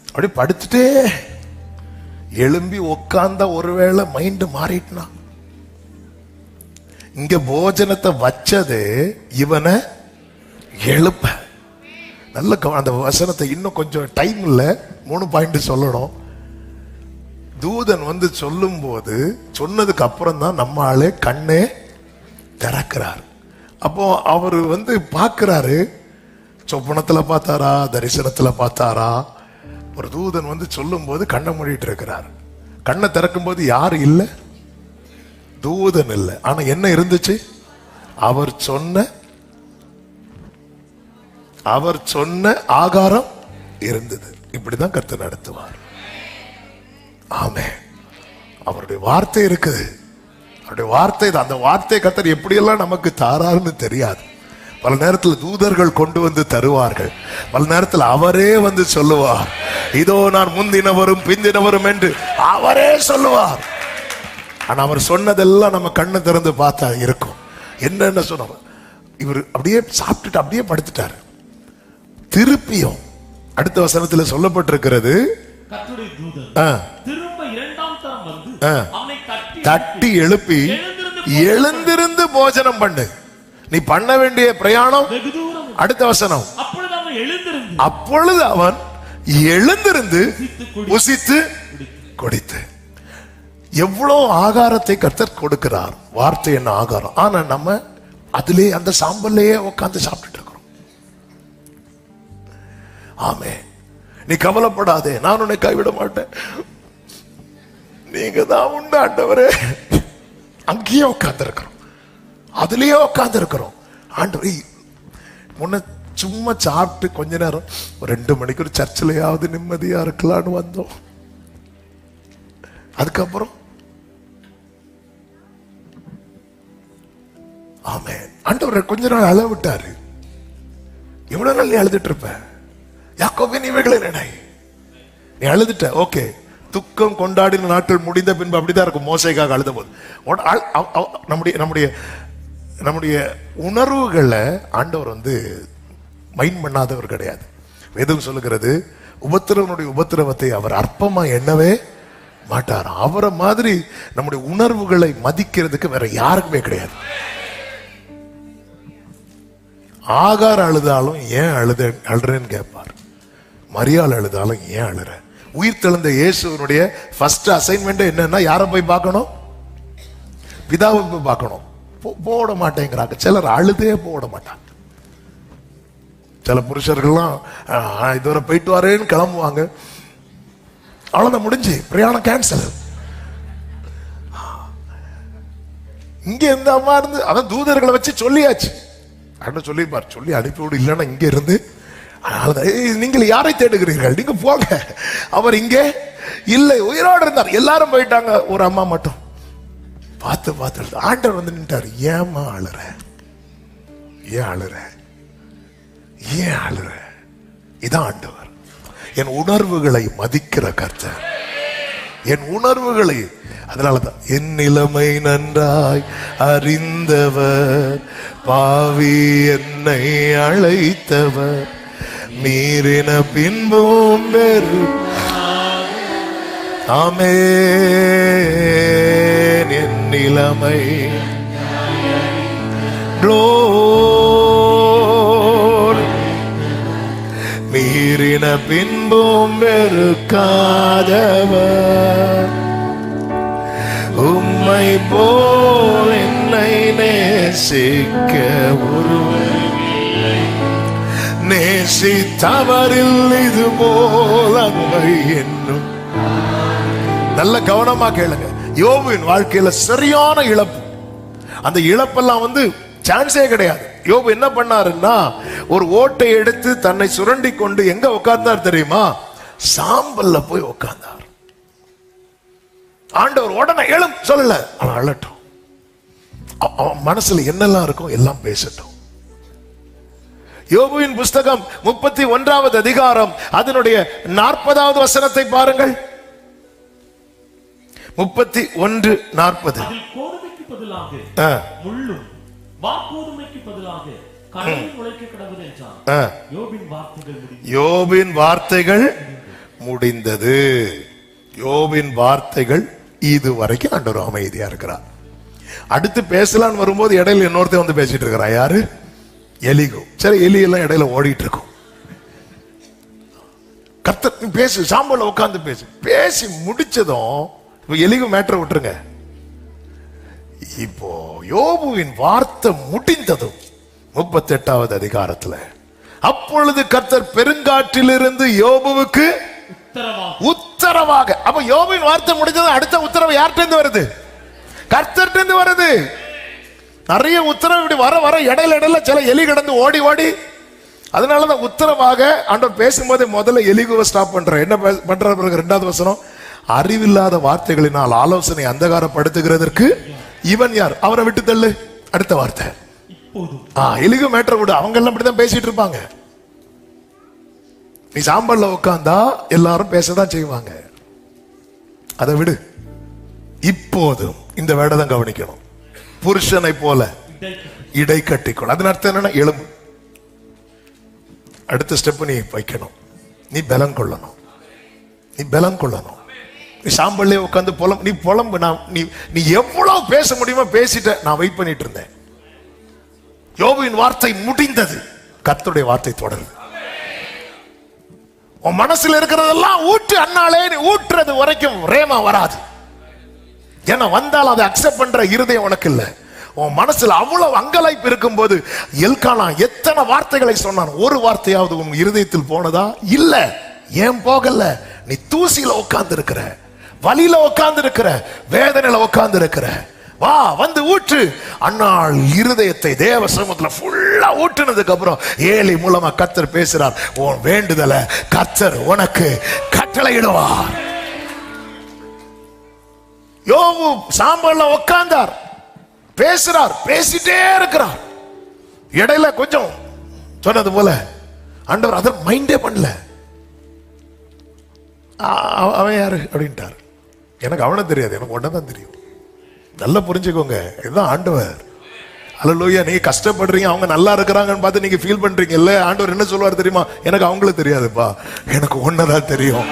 அப்படி படுத்துட்டே எழும்பி உட்கார்ந்த ஒருவேளை மைண்ட் மாறிட்டுனா, இங்க போஜனத்தை வச்சது இவனை எழுப்ப. நல்ல அந்த வசனத்தை இன்னும் கொஞ்சம் டைம் இல்ல, 3 பாயிண்ட் சொல்லணும். தூதன் வந்து சொல்லும் போது சொன்னதுக்கு அப்புறம் தான் நம்ம ஆளே கண்ணே திறக்கிறார். அப்போ அவர் வந்து பார்க்கிறாரு. சொப்பனத்துல பார்த்தாரா, தரிசனத்துல பார்த்தாரா? ஒரு தூதன் வந்து சொல்லும் போது கண்ணை மூடிட்டு இருக்கிறார். கண்ணை திறக்கும் போது யாரு இல்லை, தூதன் இல்லை. ஆனா என்ன இருந்துச்சு? அவர் சொன்ன ஆகாரம் இருந்தது. இப்படிதான் கர்த்தர் நடத்துவார். ஆமே, அவருடைய வார்த்தை இருக்குது. அவருடைய வார்த்தை, அந்த வார்த்தை கர்த்தர் எப்படியெல்லாம் நமக்கு தாராருன்னு தெரியாது. பல நேரத்தில் தூதர்கள் கொண்டு வந்து தருவார்கள், பல நேரத்தில் அவரே வந்து சொல்லுவார். இதோ நான் முந்தினவரும் பிந்தினவரும் என்று அவரே சொல்லுவார். ஆனா அவர் சொன்னதெல்லாம் நம்ம கண்ணை திறந்து பார்த்தா இருக்கும். என்னென்ன சொன்னார்? இவர் அப்படியே சாப்பிட்டுட்டு அப்படியே படுத்துட்டாரு. திருப்பியும் அடுத்த வசனத்துல சொல்லப்பட்டிருக்கிறது, கர்த்தருடைய தூதன் திரும்ப இரண்டாம் தரம் வந்து அவனை தட்டி எழுப்பி எழுந்திருந்து போஜனம் பண்ணு. நீ பண்ண வேண்டிய பிரயாணம் வெகு தூரம். அடுத்த வசனம், அப்பொழுது அவன் எழுந்திருந்து புசித்து குடித்து. எவ்வளவு ஆகாரத்தை கர்த்தர் கொடுக்கிறார். வார்த்தை என்ன ஆகாரம். ஆனா நம்ம அதிலே அந்த சாம்பல்லையே உட்கார்ந்து சாப்பிட்டுட்டு இருக்கிறோம். ஆமே, நீ கவலைப்படாதே, நான் உன்னை கைவிட மாட்டேன், நீங்க தான் உண்டு ஆண்டவரே. அங்கேயே உட்கார்ந்து இருக்கிறோம், அதுலயே உட்கார்ந்து இருக்கிறோம். ஆண்டவரே, முன்ன சும்மா சாப்பிட்டு கொஞ்ச நேரம் 2 மணிக்கு ஒரு சர்ச்சிலையாவது நிம்மதியா இருக்கலான்னு வந்தோம். அதுக்கப்புறம் ஆமே, ஆண்டவர் கொஞ்ச நாள் அழ விட்டாரு. எவ்வளவு நாள் நீ அழுதுட்டு இருப்ப? யாக்கோபே, நீ இவைகளை நினை. நீ அழுதுட்ட, ஓகே. துக்கம் கொண்டாடின நாட்கள் முடிந்த பின்பு அப்படிதான் இருக்கும். மோசைக்காக அழுத போது நம்முடைய நம்முடைய உணர்வுகளை ஆண்டவர் மைண்ட் பண்ணாதவர் கிடையாது. வேதம் சொல்லுகிறது, உபத்திரவனுடைய உபத்திரவத்தை அவர் அற்பமா எண்ணவே மாட்டார். அவரை மாதிரி நம்முடைய உணர்வுகளை மதிக்கிறதுக்கு வேற யாருக்குமே கிடையாது. ஆகார் அழுதாலும் ஏன் அழுறேன்னு கேட்பார். மரியாள் அழுதாலும் ஏன் அழுற? உயிர் தெழுந்த இயேசுவனுடைய ஃபர்ஸ்ட் அசைன்மெண்ட் என்னன்னா, யாரை போய் பார்க்கணும்? பிதாவை போய் பார்க்கணும். போட மாட்டேங்கிறாங்க சிலர், அழுதே போட மாட்டாங்க. சில புருஷர்கள்லாம் இதுவரை போயிட்டு வரேன்னு கிளம்புவாங்க, அவ்வளவுதான், முடிஞ்சு, பிரயாணம் கேன்சல். இங்க இருந்த அம்மா இருந்து அதான் தூதர்களை வச்சு சொல்லியாச்சு. சொல்லிருப்பார், சொல்லி அனுப்பிவிடு, இல்லைன்னா இங்க இருந்து நீங்கள் யாரை தேடுகிறீர்கள், நீங்க போங்க, அவர் இங்கே இல்லை, உயிரோடு இருந்தார். எல்லாரும் போயிட்டாங்க, ஒரு அம்மா மட்டும் பார்த்து ஆண்டவர் நின்றார். ஏமா அழுற? ஏன் அழுற? ஏன் அழுற? இதான் ஆண்டவர். என் உணர்வுகளை மதிக்கிற கர்த்தர், என் உணர்வுகளை. அதனாலதான் என் நிலைமை நன்றாய் அறிந்தவர், பாவி என்னை அழைத்தவர், மீறின பின்பும் பெரு. ஆமென். என் நிலைமை மீறின பின்பும் வெறுக்காதவர், உம்மை போல் என்னை நேசிக்க ஒருவர், நேசித்தவரில் இது போல் அன்பை என்னும். நல்ல கவனமா கேளுங்க. யோபுவின் வாழ்க்கையில சரியான இழப்பு. அந்த இழப்பெல்லாம் சான்ஸே கிடையாது. யோபு என்ன பண்ணாருன்னா, ஒரு ஓட்டை எடுத்து தன்னை சுரண்டி கொண்டு எங்க உட்கார்ந்தார் தெரியுமா? சாம்பல்ல போய் உட்கார்ந்தார். ஆண்டவர் உடனே எழும் சொல்லல, அவன் அழட்டும், அவன் மனசுல என்னெல்லாம் இருக்கும் எல்லாம் பேசட்டும். யோபுவின் புஸ்தகம் 31வது அதிகாரம் அதனுடைய 40வது வசனத்தை பாருங்கள். 31:40. கோதுமைக்கு பதிலாக முள்ளும் வார்கோதுமைக்கு பதிலாக கடலில் முளைக்க கடவுள் என்றார். யோபின் வார்த்தைகள் முடிந்தது. யோபின் வார்த்தைகள் இதுவரைக்கும் ஆண்டவர் அமைதியா இருக்கிறார். அடுத்து பேசலான்னு வரும்போது இடையில இன்னொருத்த பேசிட்டு இருக்கிறா. யாரு? எலிகு. சரி, எலி எல்லாம் இடையில ஓடிட்டு இருக்கும். கர்த்தர் பேசு, சாம்பல்ல உட்கார்ந்து பேசு. பேசி முடிச்சதும் எலிகு மேட்டரை விட்டுருங்க. இப்போ யோபுவின் வார்த்தை முடிந்ததும் 38வது அதிகாரத்துல, அப்பொழுது கர்த்தர் பெருங்காற்றிலிருந்து யோபுவுக்கு உத்தரவாக. அப்ப யோபுவின் வார்த்தை முடிந்ததும் அடுத்த உத்தரவு யார்கிட்ட இருந்து வருது? கர்த்தர்ட்ட இருந்து வருது. நிறைய உத்தரவு இப்படி வர வர இடையில சில எலி கடந்து ஓடி ஓடி. அதனாலதான் உத்தரவாக ஆண்டவர் பேசும்போது முதல்ல எலிகுவை ஸ்டாப் பண்ற. என்ன பண்ற பிறகு 2வது வசனம், அறிவில்லாத வார்த்தைகளினால் ஆலோசனை அந்தகாரப்படுத்துகிறதற்கு இவன் யார்? அவரை விட்டு தள்ளு. அடுத்த வார்த்தை எலிகு மேட்டர் விடு. அவங்க எல்லாம் இப்படிதான் பேசிட்டு இருப்பாங்க. நீ சாம்பல்ல உட்கார்ந்தா எல்லாரும் பேசதான் செய்வாங்க. அதை விடு. இப்போதும் இந்த வேடதான் கவனிக்கணும். புருஷனை போல இடை கட்டிக்கொள். அதன் அர்த்தம் என்னன்னா எலும்பு. அடுத்த ஸ்டெப் நீ வைக்கணும். நீ பலம் கொள்ளணும். நீ பலம் கொள்ளணும். நீ சாம்பல்லே உட்காந்து நீ புலம்பு. நீ எவ்வளவு பேச முடியுமோ பேசிட்ட. நான் வெயிட் பண்ணிட்டு இருந்தேன். யோபுவின் வார்த்தை முடிந்தது. கர்த்தருடைய வார்த்தை தொடருது. உன் மனசுல இருக்கிறதெல்லாம் ஊற்று. அண்ணாலே நீ ஊற்றுறது வரைக்கும் ரேமா வராது. ஏன்னா வந்தாலும் அதை அக்செப்ட் பண்ற இருதயம் உனக்கு இல்ல. உன் மனசுல அவ்வளவு அங்கலாய்ப்பு இருக்கும் போது எல்கானா எத்தனை வார்த்தைகளை சொன்னான். ஒரு வார்த்தையாவது உன் இருதயத்தில் போனதா? இல்ல. ஏன் போகல? நீ தூசியில உட்கார்ந்து இருக்கிற, வலியில உட்கார்ந்து இருக்கிற, வேதனையில உட்கார்ந்து இருக்கிற. வா, வந்து ஊற்று. அன்னாள் இருதயத்தை தேவ சமூகத்துல ஃபுல்லா ஊற்றுனதுக்கு அப்புறம் ஏலி மூலமா கர்த்தர் பேசுறார். உன் வேண்டுதலை கர்த்தர் உனக்கு கட்டளையிடுவார். யோபு சாம்பல்ல உட்கார்ந்தார், பேசுறார், பேசிட்டே இருக்கிறார். இடையில கொஞ்சம் சொன்னது போல ஆண்டவர் அதை மைண்டே பண்ணல. அவன் யாரு அப்படின்ட்டார். எனக்கு அவனை தெரியாது, எனக்கு ஒன்னதான் தெரியும். நல்லா புரிஞ்சுக்கோங்க, இதுதான் ஆண்டவர். அல்லேலூயா. நீங்க கஷ்டப்படுறீங்க, அவங்க நல்லா இருக்கிறாங்கன்னு பார்த்து நீங்க ஃபீல் பண்றீங்கல்ல. ஆண்டவர் என்ன சொல்வார் தெரியுமா? எனக்கு அவங்களுக்கு தெரியாதுப்பா, எனக்கு ஒன்னதான் தெரியும்,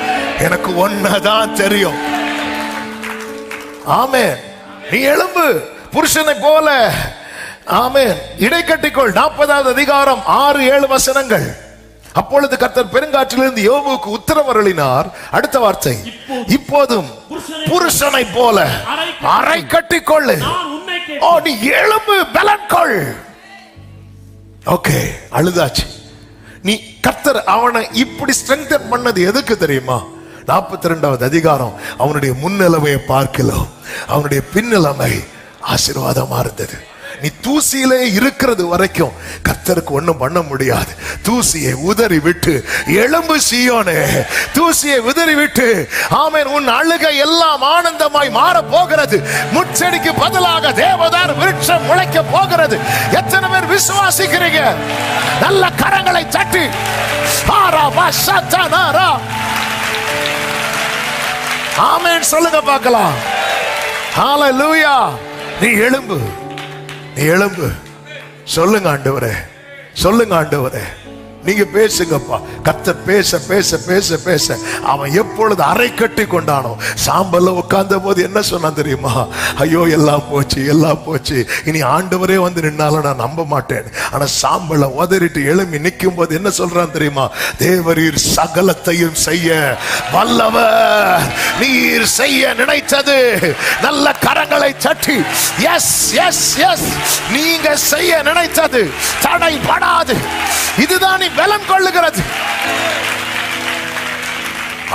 எனக்கு ஒன்னதான் தெரியும். ஆமென். நீ எழும்பு, புருஷனை போல. ஆமென். இடை கட்டிக்கொள். 40வது அதிகாரம் 6-7 வசனங்கள். அப்பொழுது கர்த்தர் பெருங்காற்றிலிருந்து யோபுவுக்கு உத்தரவு அருளினார். அடுத்த வார்த்தை, இப்போதும் புருஷனை போல அரை கட்டிக்கொள்ளு. ஓ, நீ எழும்பு, பலன் கொள். ஓகே, அழுதாச்சு. நீ கர்த்தர் அவனை இப்படி ஸ்ட்ரெங்தன் பண்ணது எதுக்கு தெரியுமா? 42வது அதிகாரம் அவனுடைய முன்னிலைமையை பார்க்கலாம், அவனுடைய பின்னிலைமை ஆசீர்வாதமா இருந்தது. நீ தூசியிலே இருக்கிறது வரைக்கும் கர்த்தருக்கு ஒண்ணும் பண்ண முடியாது. தூசியை உதறி விட்டு எழும்பு சீயோனே, தூசியை உதறி விட்டு. ஆமென். உன் அழுகை எல்லாம் ஆனந்தமாய் மாற போகிறது. முட்செடிக்கு பதிலாக தேவதார் விருட்சம் முளைக்க போகிறது. எத்தனை பேர் விசுவாசிக்கிறீங்க? நல்ல கரங்களை தட்டி ஆமென் சொல்லுங்க பார்க்கலாம். ஹalleluya. நீ எழும்பு, நீ எழும்பு. சொல்லுங்க ஆண்டவரே, சொல்லுங்க ஆண்டவரே. நீங்க பேசுங்கப்பா. கர்த்தர் பேச பேச பேச பேச அவன் எப்பொழுது அரை கட்டி கொண்டானோ, சாம்பல்ல உட்கார்ந்த போது என்ன சொன்னான் தெரியுமா? ஐயோ, எல்லாம் போச்சு, எல்லாம் போச்சு, இனி ஆண்டவரே வந்து நின்னாலும் நான் நம்ப மாட்டேன். ஆனா சாம்பல்ல உதறிட்டு எழும்பி நிற்கும் போது என்ன சொல்றான் தெரியுமா? தேவரீர் சகலத்தையும் செய்ய வல்லவர், நீர் செய்ய நினைத்தது. நல்ல கரங்களை தட்டி எஸ் எஸ் எஸ், நீங்க செய்ய நினைத்தது தடைபடாது. இதுதான் நீ பலம் கொள்ளுகிறது.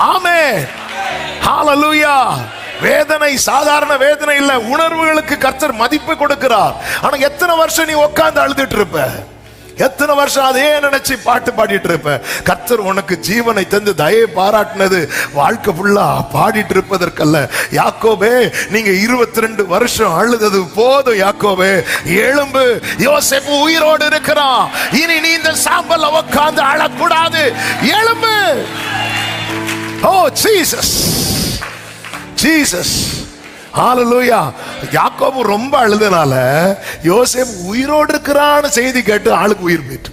ஆமென். ஹalleluya. வேதனை சாதாரண வேதனை இல்ல. உணர்வுகளுக்கு கர்த்தர் மதிப்பு கொடுக்கிறார். ஆனா எத்தனை வருஷம் நீ உட்கார்ந்து அழுதுட்டு இருப்ப? எத்தனை வருஷம் அதே நினைச்சு பாட்டு பாடிட்டு இருப்ப? கர்த்தர் உனக்கு ஜீவனை தந்து தயை பாராட்டினது வாழ்க்கை ஃபுல்லா பாடிட்டு இருப்பதற்கல்ல. யாக்கோபே, நீங்க 22 வருஷம் அழுதது போதும். யாக்கோபே, எழும்பு. யோசேப்பு உயிரோடு இருக்கிறான். இனி நீ இந்த சாம்பல்ல உட்கார்ந்து அழக்கூடாது. எழும்பு. ஓ ஜீசஸ், ஜீசஸ். ஹalleluya. யாக்கோபு ரொம்ப அழுதனால யோசேப்பு உயிரோடு இருக்கிறான்னு செய்தி கேட்டு ஆளுக்கு உயிர் போயிட்டு.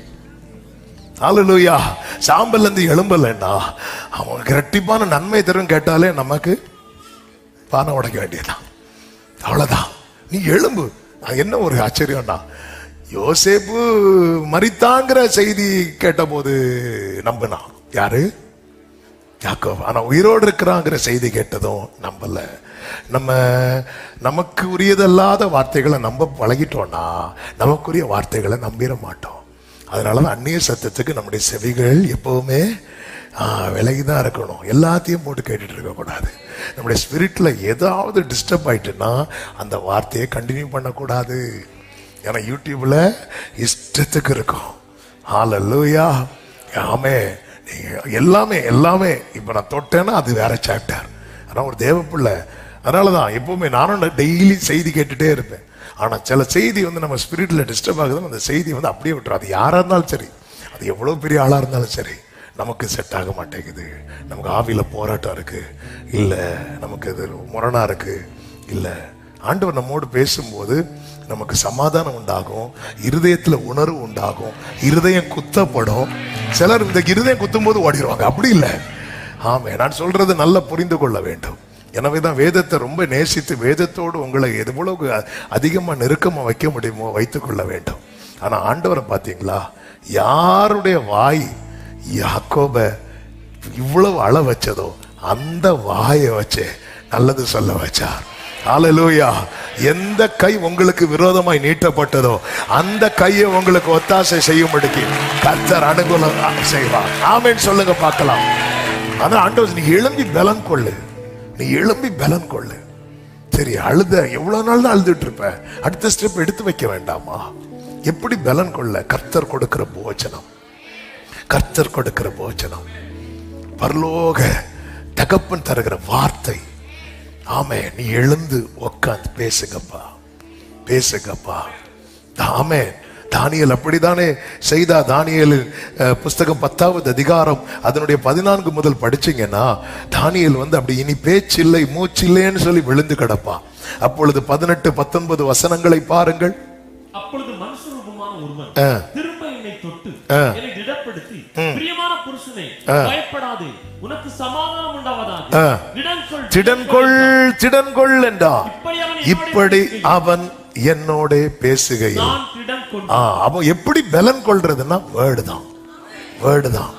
ஹalleluya. சாம்பல்ல இருந்து எழும்பலன்னா அவனுக்கு இரட்டிப்பான நன்மை தரும் கேட்டாலே நமக்கு பானை உடைக்க வேண்டியதுதான். அவ்வளவுதான். நீ எழும்பு. என்ன ஒரு ஆச்சரியம்னா, யோசேப்பு மரித்தாங்கிற செய்தி கேட்ட போது நம்பினா யாரு? யாக்கோபு. ஆனா உயிரோடு இருக்கிறாங்கிற செய்தி கேட்டதும் நம்பல. நமக்கு உரியதல்லாத வார்த்தைகளை நம்ப பழகிட்டோம்னா நமக்குரிய வார்த்தைகளை நம்பிட மாட்டோம். அதனாலதான் அந்நிய சத்தத்துக்கு நம்முடைய செவிகள் எப்பவுமே விலகிதான் இருக்கணும். எல்லாத்தையும் போட்டு கேட்டுட்டு இருக்க கூடாது. நம்முடைய ஸ்பிரிட்ல ஏதாவது டிஸ்டர்ப் ஆயிட்டுன்னா அந்த வார்த்தையை கண்டினியூ பண்ணக்கூடாது. ஏன்னா யூடியூப்ல இஷ்டத்துக்கு இருக்கும். ஹalleluya. ஆமென். எல்லாமே எல்லாமே இப்ப நான் தொட்டேன்னா அது வேற சாப்டர். ஆனா ஒரு தேவ பிள்ளை, அதனாலதான் எப்பவுமே நானும் டெய்லி செய்தி கேட்டுட்டே இருப்பேன். ஆனா சில செய்தி வந்து நம்ம ஸ்பிரிட்ல டிஸ்டர்ப் ஆகுதுன்னு அந்த செய்தி வந்து அப்படியே விட்டுரும். அது யாரா இருந்தாலும் சரி, அது எவ்வளவு பெரிய ஆளா இருந்தாலும் சரி, நமக்கு செட் ஆக மாட்டேங்குது, நமக்கு ஆவியில போராட்டம் இருக்கு, இல்ல நமக்கு இது முரணா இருக்கு, இல்ல ஆண்டவர் நம்மோடு பேசும்போது நமக்கு சமாதானம் உண்டாகும், இருதயத்துல உணர்வு உண்டாகும், இருதயம் குத்தப்படும். சிலர் இந்த இருதயம் குத்தும் போது ஓடிடுவாங்க, அப்படி இல்லை. ஆமே, நான் சொல்றது நல்லா புரிந்து கொள்ள வேண்டும். எனவேதான் வேதத்தை ரொம்ப நேசித்து வேதத்தோடு உங்களை எவ்வளவு அதிகமா நெருக்கமா வைக்க முடியுமோ வைத்துக் கொள்ள வேண்டும். ஆனா ஆண்டவரை பாத்தீங்களா, யாருடைய வாய் யாக்கோப இவ்வளவு அழ வச்சதோ அந்த வாயை வச்சு நல்லது சொல்ல வச்சார். ஹல்லேலூயா. எந்த கை உங்களுக்கு விரோதமாய் நீட்டப்பட்டதோ அந்த கையை உங்களுக்கு ஒத்தாசை செய்யும்படிக்கு கர்த்தர் அனுகூலம் செய்வார். ஆமென் சொல்லுங்க பார்க்கலாம். அதான் ஆண்டவர், நீ எழும்பி பலன் கொள்ளு, நீ எழும்பி பலன் கொள்ளு. சரி, அழுத எவ்வளவு நாள் தான் அழுதுட்டு இருப்ப, அடுத்த ஸ்டெப் எடுத்து வைக்க வேண்டாமா? எப்படி பலன் கொள்ள? கர்த்தர் கொடுக்கிற போஜனம், கர்த்தர் கொடுக்கிற போஜனம், பரலோக தகப்பன் தருகிற வார்த்தை. ஆமே, நீ எழுந்து உட்கார்ந்து பேசுங்கப்பா, பேசுங்கப்பா. ஆமே, தானியேல் அப்படித்தானே செய்தா. தானியேல் புஸ்தகம் 10வது அதிகாரம் அதனுடைய 14 முதல் படிச்சீங்கன்னா, தானியேல் அப்படி இனி பேச்சில்லை மூச்சில்லைன்னு சொல்லி விழுந்து கிடப்பா. அப்பொழுது 18, 19 வசனங்களை பாருங்கள். அப்பொழுது மனுஷரூபமான ஒருவன் திரும்ப என்னை தொட்டு என்னை திடப்படுத்தி, பிரியமான புருஷனே, பயப்படாதே, உனக்கு சமாதானம் உண்டாவதாக, திடன்கொள் திடன்கொள் என்றார். இப்படி அவன் என்னோட பேசுகையில் அவன் எப்படி பலன் கொள்றதுன்னா வேர்டு தான், வேர்டு தான்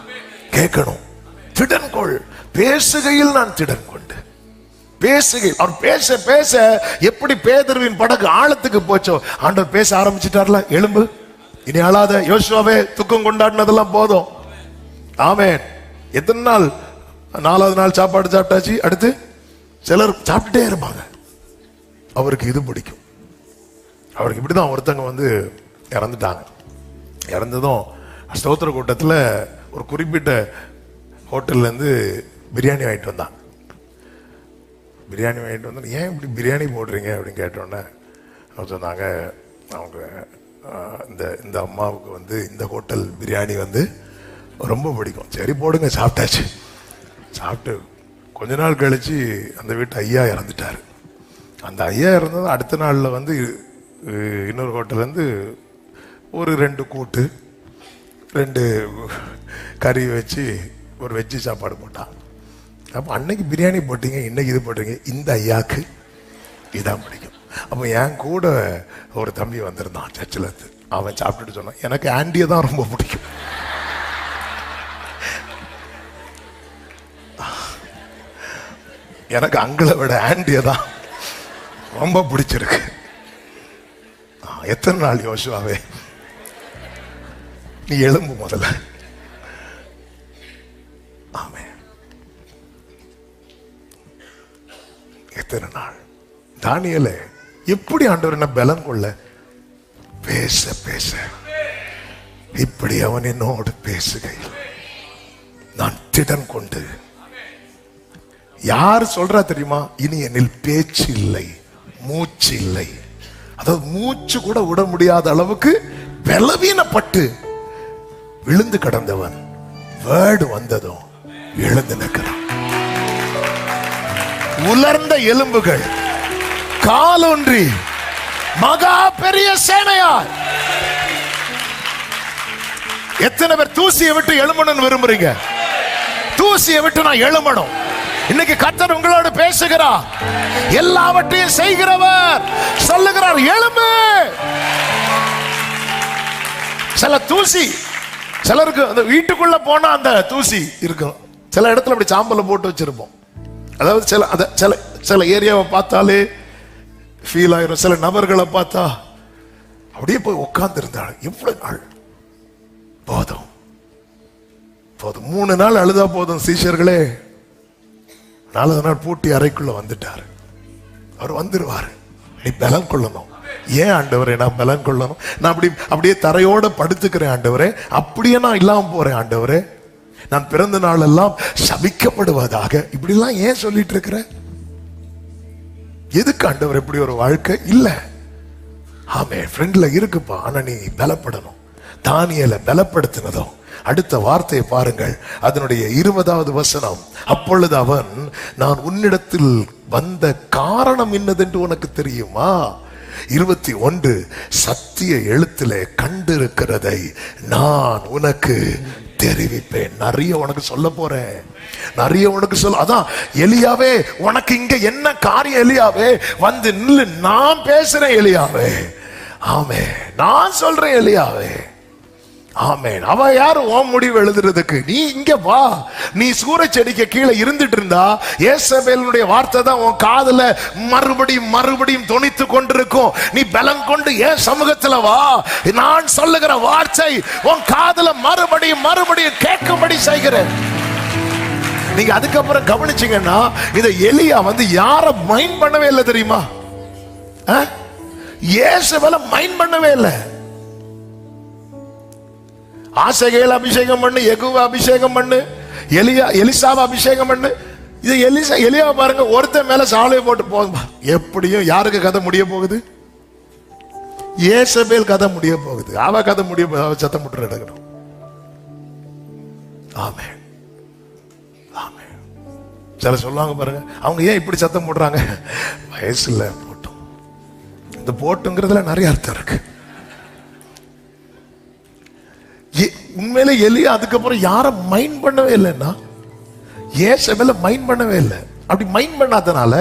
கேட்கணும். திடன்கொள், பேசுகையில் நான் திடன் கொண்டு. பேசுகை, அவர் பேச பேச எப்படி பேதுருவின் படகு ஆழத்துக்கு போச்சோ, ஆண்டவர் பேச ஆரம்பிச்சிட்டார்ல, எழும்பு, இனி அழாத, யோசுவாவே துக்கம் கொண்டாடினதெல்லாம் போதும். ஆமென். எத்தனை நாள்? 4வது நாள் சாப்பாடு சாப்பிட்டாச்சு, அடுத்து சிலர் சாப்பிட்டுட்டே இருப்பாங்க. அவருக்கு இது பிடிக்கும். அவருக்கு இப்படிதான் ஒருத்தங்க இறந்துட்டாங்க. இறந்ததும் ஸ்தோத்திர கூட்டத்தில் ஒரு குறிப்பிட்ட ஹோட்டல்ல இருந்து பிரியாணி வாங்கிட்டு வந்தாங்க. பிரியாணி வாங்கிட்டு வந்து, ஏன் இப்படி பிரியாணி போடுறீங்க அப்படின்னு கேட்டோன்னே அவர் சொன்னாங்க, அவங்க இந்த அம்மாவுக்கு இந்த ஹோட்டல் பிரியாணி ரொம்ப பிடிக்கும். சரி போடுங்க, சாப்பிட்டாச்சு. சாப்பிட்டு கொஞ்ச நாள் கழிச்சு அந்த வீட்டு ஐயா இறந்துட்டார். அந்த ஐயா இறந்தது அடுத்த நாளில் இன்னொரு ஹோட்டல்லேருந்து ஒரு 2 கூட்டு 2 கறி வச்சு ஒரு வெஜ்ஜி சாப்பாடு போட்டான். அப்போ அன்னைக்கு பிரியாணி போட்டீங்க, இன்னைக்கு இது போட்டீங்க, இந்த ஐயாக்கு இதான் பிடிக்கும். அப்போ என் கூட ஒரு தம்பி வந்திருந்தான் சர்ச்சில் இருந்து. அவன் சாப்பிட்டுட்டு சொன்னான், எனக்கு ஆண்டியை தான் ரொம்ப பிடிக்கும். எனக்கு அங்களை விட ஆண்டியை தான் ரொம்ப பிடிச்சிருக்கு. எத்தனை நாள் யோசுவாவே, நீ எழும்பு முதல்ல. ஆமே, எத்தனை நாள்? தானியேலே எப்படி ஆண்டவர் என்ன பலன் கொள்ள? பேச பேச, இப்படி அவன் என்னோடு பேசுகையில் நான் திடன் கொண்டு. யார் சொல்றா தெரியுமா? இனி என்னில் பேச்சு இல்லை, மூச்சு இல்லை. அதாவது மூச்சு கூட விட முடியாத அளவுக்கு பலவீனப்பட்டு விழுந்து கிடந்தவன் வேர்டு வந்ததும் எழுந்து நிற்கிறான். உலர்ந்த எலும்புகள் காலொன்றி மகா பெரிய சேனையார். எத்தனை பேர் தூசியை விட்டு எழும்பணும்னு விரும்புறீங்க? தூசியை விட்டு நான் எழும்பணும். இன்னைக்கு கர்த்தர் உங்களோடு பேசுகிறார். எல்லாவற்றையும் செய்கிறவர் சொல்லுகிறார், எழும்பு. சில தூசி, சிலருக்கு அந்த வீட்டுக்குள்ள போனா அந்த தூசி இருக்கும். சில இடத்துல அப்படி சாம்பல போட்டு வச்சிருப்போம். அதாவது சில ஏரியாவை பார்த்தாலே ஃபீல் ஆயிரும். சில நபர்களை பார்த்தா அப்படியே போய் உட்கார்ந்து இருந்தாள். எவ்வளவு நாள்? போதும் போதும், 3 நாள் அழுதா போதும். சீஷர்களே 4வது நாள் பூட்டி அறைக்குள்ள வந்துட்டாரு. அவர் வந்துருவாரு. நீ பலன் கொள்ளணும். ஏன் ஆண்டவரே நான் பலன் கொள்ளணும்? நான் அப்படியே தரையோட படுத்துக்கிறேன் ஆண்டவரே, அப்படியே நான் இல்லாம போறேன் ஆண்டவரே, நான் பிறந்த நாள் எல்லாம் சபிக்கப்படுவதாக, இப்படி எல்லாம் ஏன் சொல்லிட்டு இருக்கிற? எதுக்கு ஆண்டவர் இப்படி ஒரு வாழ்க்கை? இல்ல, ஆமே, ஃப்ரெண்ட்ல இருக்குப்பா, ஆனா நீ பலப்படணும். தானியேலை பலப்படுத்தினதும் அடுத்த வார்த்தையை பாருங்கள், அதனுடைய 20வது வசனம். அப்பொழுது அவன், நான் உன்னிடத்தில் வந்த காரணம் என்னதென்று உனக்கு தெரியுமா? 21, சத்திய எழுத்திலே கண்டிருக்கிறதை நான் உனக்கு தெரிவிப்பேன். நிறைய உனக்கு சொல்ல போறேன், நிறைய உனக்கு சொல்ல. அதான் எலியாவே, உனக்கு இங்க என்ன காரியம்? எலியாவே வந்து நில்லு, நான் பேசுறேன் எலியாவே. ஆமே, நான் சொல்றேன் எலியாவே. ஆமென். அவ யாரு உன் முடிவு எழுதுறதுக்கு? நீ இங்க வா. நீ சூரச்செடிக்கு கீழே இருந்துட்டு இருந்தா யேசபேலுடைய வார்த்தை தான் உன் காதுல மறுபடியும் மறுபடியும் தொனித்து கொண்டிருக்கும். நீ பலம் கொண்டு ஏன் சமூகத்துல வா. நான் சொல்லுகிற வார்த்தை உன் காதுல மறுபடியும் மறுபடியும் கேட்கும்படி செய்கிறேன். நீங்க அதுக்கப்புறம் கவனிச்சீங்கன்னா, இதை எலியா வந்து யார மைண்ட் பண்ணவே இல்லை தெரியுமா? யேசபேல மைண்ட் பண்ணவே இல்லை. ஆசகேல் அபிஷேகம் பண்ணு, யெகூவா அபிஷேகம் பண்ணு, எலிசாவை அபிஷேகம் பண்ணு. இது எலியா பாருங்க, ஒருத்தன் மேல சாலையை போட்டு போகும்பா. எப்படியும் யாருக்கு கதை முடிய போகுது? யேசபேல் கதை முடிய போகுது. அவ கதை முடிய போகுது. அவ சத்தம் போட்டு எடுக்கணும். ஆமென், ஆமென். சில சொல்லுவாங்க பாருங்க, அவங்க ஏன் இப்படி சத்தம் போடுறாங்க? வயசுல போட்டும். இந்த போட்டுங்கிறதுல நிறைய அர்த்தம் இருக்கு. உண்மையிலே எலியா அதுக்கப்புறம் யார மைண்ட் பண்ணவே இல்லைன்னா, யேசபேல மைண்ட் பண்ணவே இல்லை. அப்படி மைண்ட் பண்ணாதனால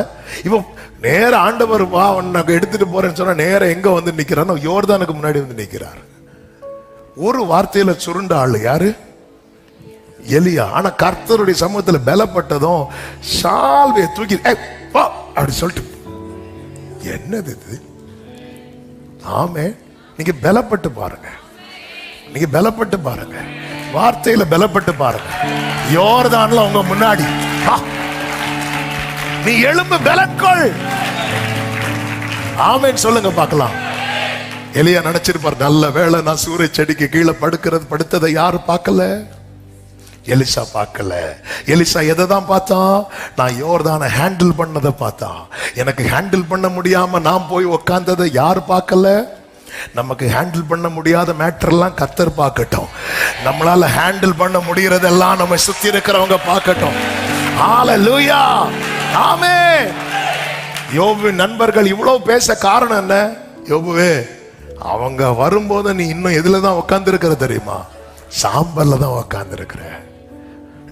இவன் நேர ஆண்டவர் வா உன்னை எடுத்துட்டு போறேன்னு சொன்னா நேர எங்க வந்து நிக்கிறான்னு யோர்தானுக்கு முன்னாடி வந்து நிக்கிறார். ஒரு வார்த்தையில சுருண்ட ஆளு யாரு? எலியா. ஆனா கர்த்தருடைய சமூகத்துல பலப்பட்டதும் சால்வையை தூக்கி அப்படி சொல்லிட்டு, என்னது இது? ஆமே, நீங்க பலப்பட்டு பாருங்க, நீங்க பலப்பட்டு பாருங்க, வார்த்தையில பலப்பட்டு பாருங்க. யோர்தான்ல உங்க முன்னாடி நீ எழும்பு, பலக்கொள். ஆமென் சொல்லுங்க பார்க்கலாம். எலியா நினைச்சிருப்பார், நல்ல வேளை நான் சூரிய செடிக்கு கீழே படுத்ததை யாரு பார்க்கல? எலிசா பார்க்கல. எலிசா எதை தான் பார்த்தான்? நான் யோர்தானை ஹேண்டில் பண்ணதை பார்த்தான். எனக்கு ஹேண்டில் பண்ண முடியாம நான் போய் உக்காந்ததை யாரு பார்க்கல? நமக்கு ஹேண்டில் பண்ண முடியாத மேட்டர் எல்லாம் கர்த்தர் பார்க்கட்டும். நம்மளால ஹேண்டில் பண்ண முடியறதெல்லாம் நம்ம சுத்தி இருக்கிறவங்க பார்க்கட்டும். ஹalleluya, ஆமென். யோபு நண்பர்கள் இவ்வளவு பேச காரணம் என்ன? யோபுவே, அவங்க வரும்போது நீ இன்னும் எதுல தான் உட்கார்ந்து இருக்கிற தெரியுமா? சாம்பல்ல தான் உட்கார்ந்து இருக்கிற.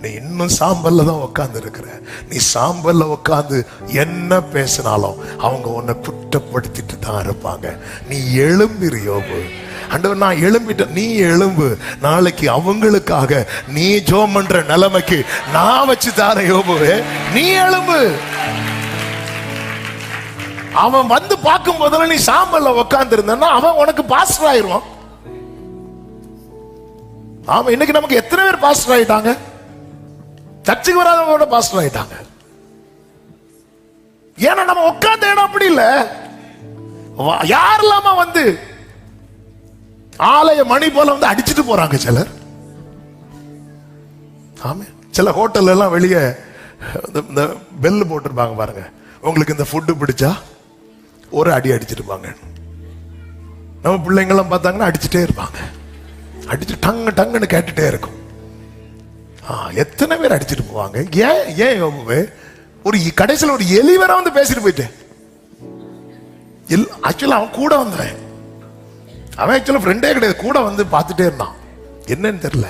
நீ இன்னும் சாம்பல்ல தான் உட்கார்ந்து இருக்கிற. நீ சாம்பல்ல உட்கார்ந்து என்ன பேசினாலும் அவங்க உன்னை குற்றப்படுத்திட்டு தான் இருப்பாங்க. நீ எழும்பிரு யோபு. ஆண்டவர், நான் எழும்பிட்டேன். நீ எழும்பு. நாளைக்கு அவங்களுக்காக நீ ஜெபம் பண்ற நிலைமைக்கு நான் வச்சு தார யோபுவே. நீ எழும்பு. அவன் வந்து பார்க்கும் போதெல்லாம் நீ சாம்பல்ல உட்கார்ந்து இருந்தா அவன் உனக்கு பாஸ்டர் ஆயிடுவான். ஆமா, இன்னைக்கு நமக்கு எத்தனை பேர் பாஸ்டர் ஆயிட்டாங்க? சர்ச்சுக்கு வராதவங்க பாஸ்டர் ஆயிட்டாங்க. ஏன்னா நம்ம உட்கார்ந்த இடம் அப்படி இல்ல. யாரெல்லாமா வந்து ஆலய மணி போல வந்து அடிச்சுட்டு போறாங்க சிலர். ஆமா, சில ஹோட்டல் எல்லாம் வெளியே இந்த பெல் போட்டிருப்பாங்க பாருங்க, உங்களுக்கு இந்த ஃபுட்டு பிடிச்சா ஒரு அடி அடிச்சிருப்பாங்க. நம்ம பிள்ளைங்கெல்லாம் பார்த்தாங்கன்னா அடிச்சுட்டே இருப்பாங்க. அடிச்சு டங்கு டங்குன்னு கேட்டுட்டே இருக்கும். எத்தனை பேர் அடிச்சுட்டு போவாங்க? ஏன் ஒரு கடைசியில் ஒரு எலி வர வந்து பேசிட்டு போயிட்டேன். ஆக்சுவலா அவன் கூட வந்தவன். அவன் ஆக்சுவலா ஃப்ரெண்டே கிடையாது, கூட வந்து பார்த்துட்டே இருந்தான். என்னன்னு தெரியல.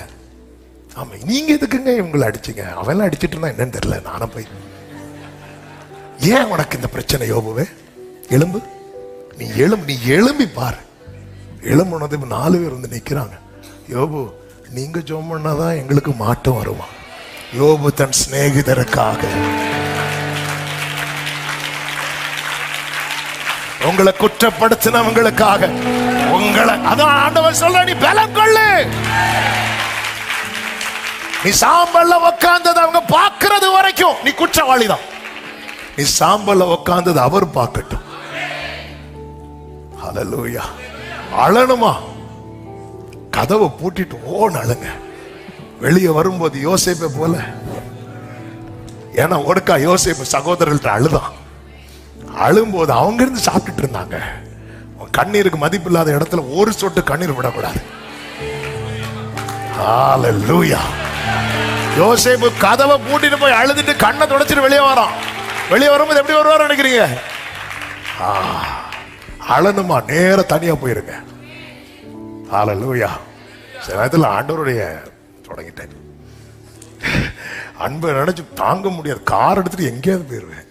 ஆமா, நீங்க எதுக்குங்க இவங்களை அடிச்சீங்க? அவன் அடிச்சிட்டு இருந்தா என்னன்னு தெரியல. நானும் போய், ஏன் உனக்கு இந்த பிரச்சனை யோபுவே? எலும்பு, நீ எழும்பி பாரு. எழும்புனது 4 பேர் வந்து நிக்கிறாங்க. யோபு, நீங்க ஜெபம் பண்ணாதான் எங்களுக்கு மாட்டம் வருமா? யோபு தன் சிநேகிதருக்காக, உங்களை குற்றப்படுத்தினவங்களுக்காக, உங்களை அதான் ஆண்டவர் சொல்ற, நீ பலம் கொள்ளு. நீ சாம்பல்ல உட்கார்ந்தது அவங்க பார்க்கிறது வரைக்கும் நீ குற்றவாளிதான். நீ சாம்பல்ல உட்கார்ந்தது அவர் பார்க்கட்டும். ஹல்லேலூயா. அழணுமா? கதவை பூட்டிட்டு ஓன்னு அழுங்க. வெளியே வரும்போது யோசேப்பை போல. ஏன்னா ஒடுக்கா யோசேப்பு சகோதரர்கள்ட்ட அழுதான். அழும்போது அவங்க இருந்து சாப்பிட்டுட்டு இருந்தாங்க. கண்ணீருக்கு மதிப்பு இல்லாத இடத்துல ஒரு சொட்டு கண்ணீர் விடக்கூடாது. ஹalleluya. யோசேப்பு கதவை பூட்டிட்டு போய் அழுதுட்டு கண்ணை துடைச்சிட்டு வெளியே வரான். வெளியே வரும்போது எப்படி வருவார் நினைக்கிறீங்க? அழனுமா நேர தனியா போயிருங்க. ஹalleluya. சில நேரத்தில் ஆண்டவருடைய தொடங்கிட்டேன் அன்பை நினைச்சு தாங்க முடியாது. கார் எடுத்துட்டு எங்கேயாவது போயிருவேன்.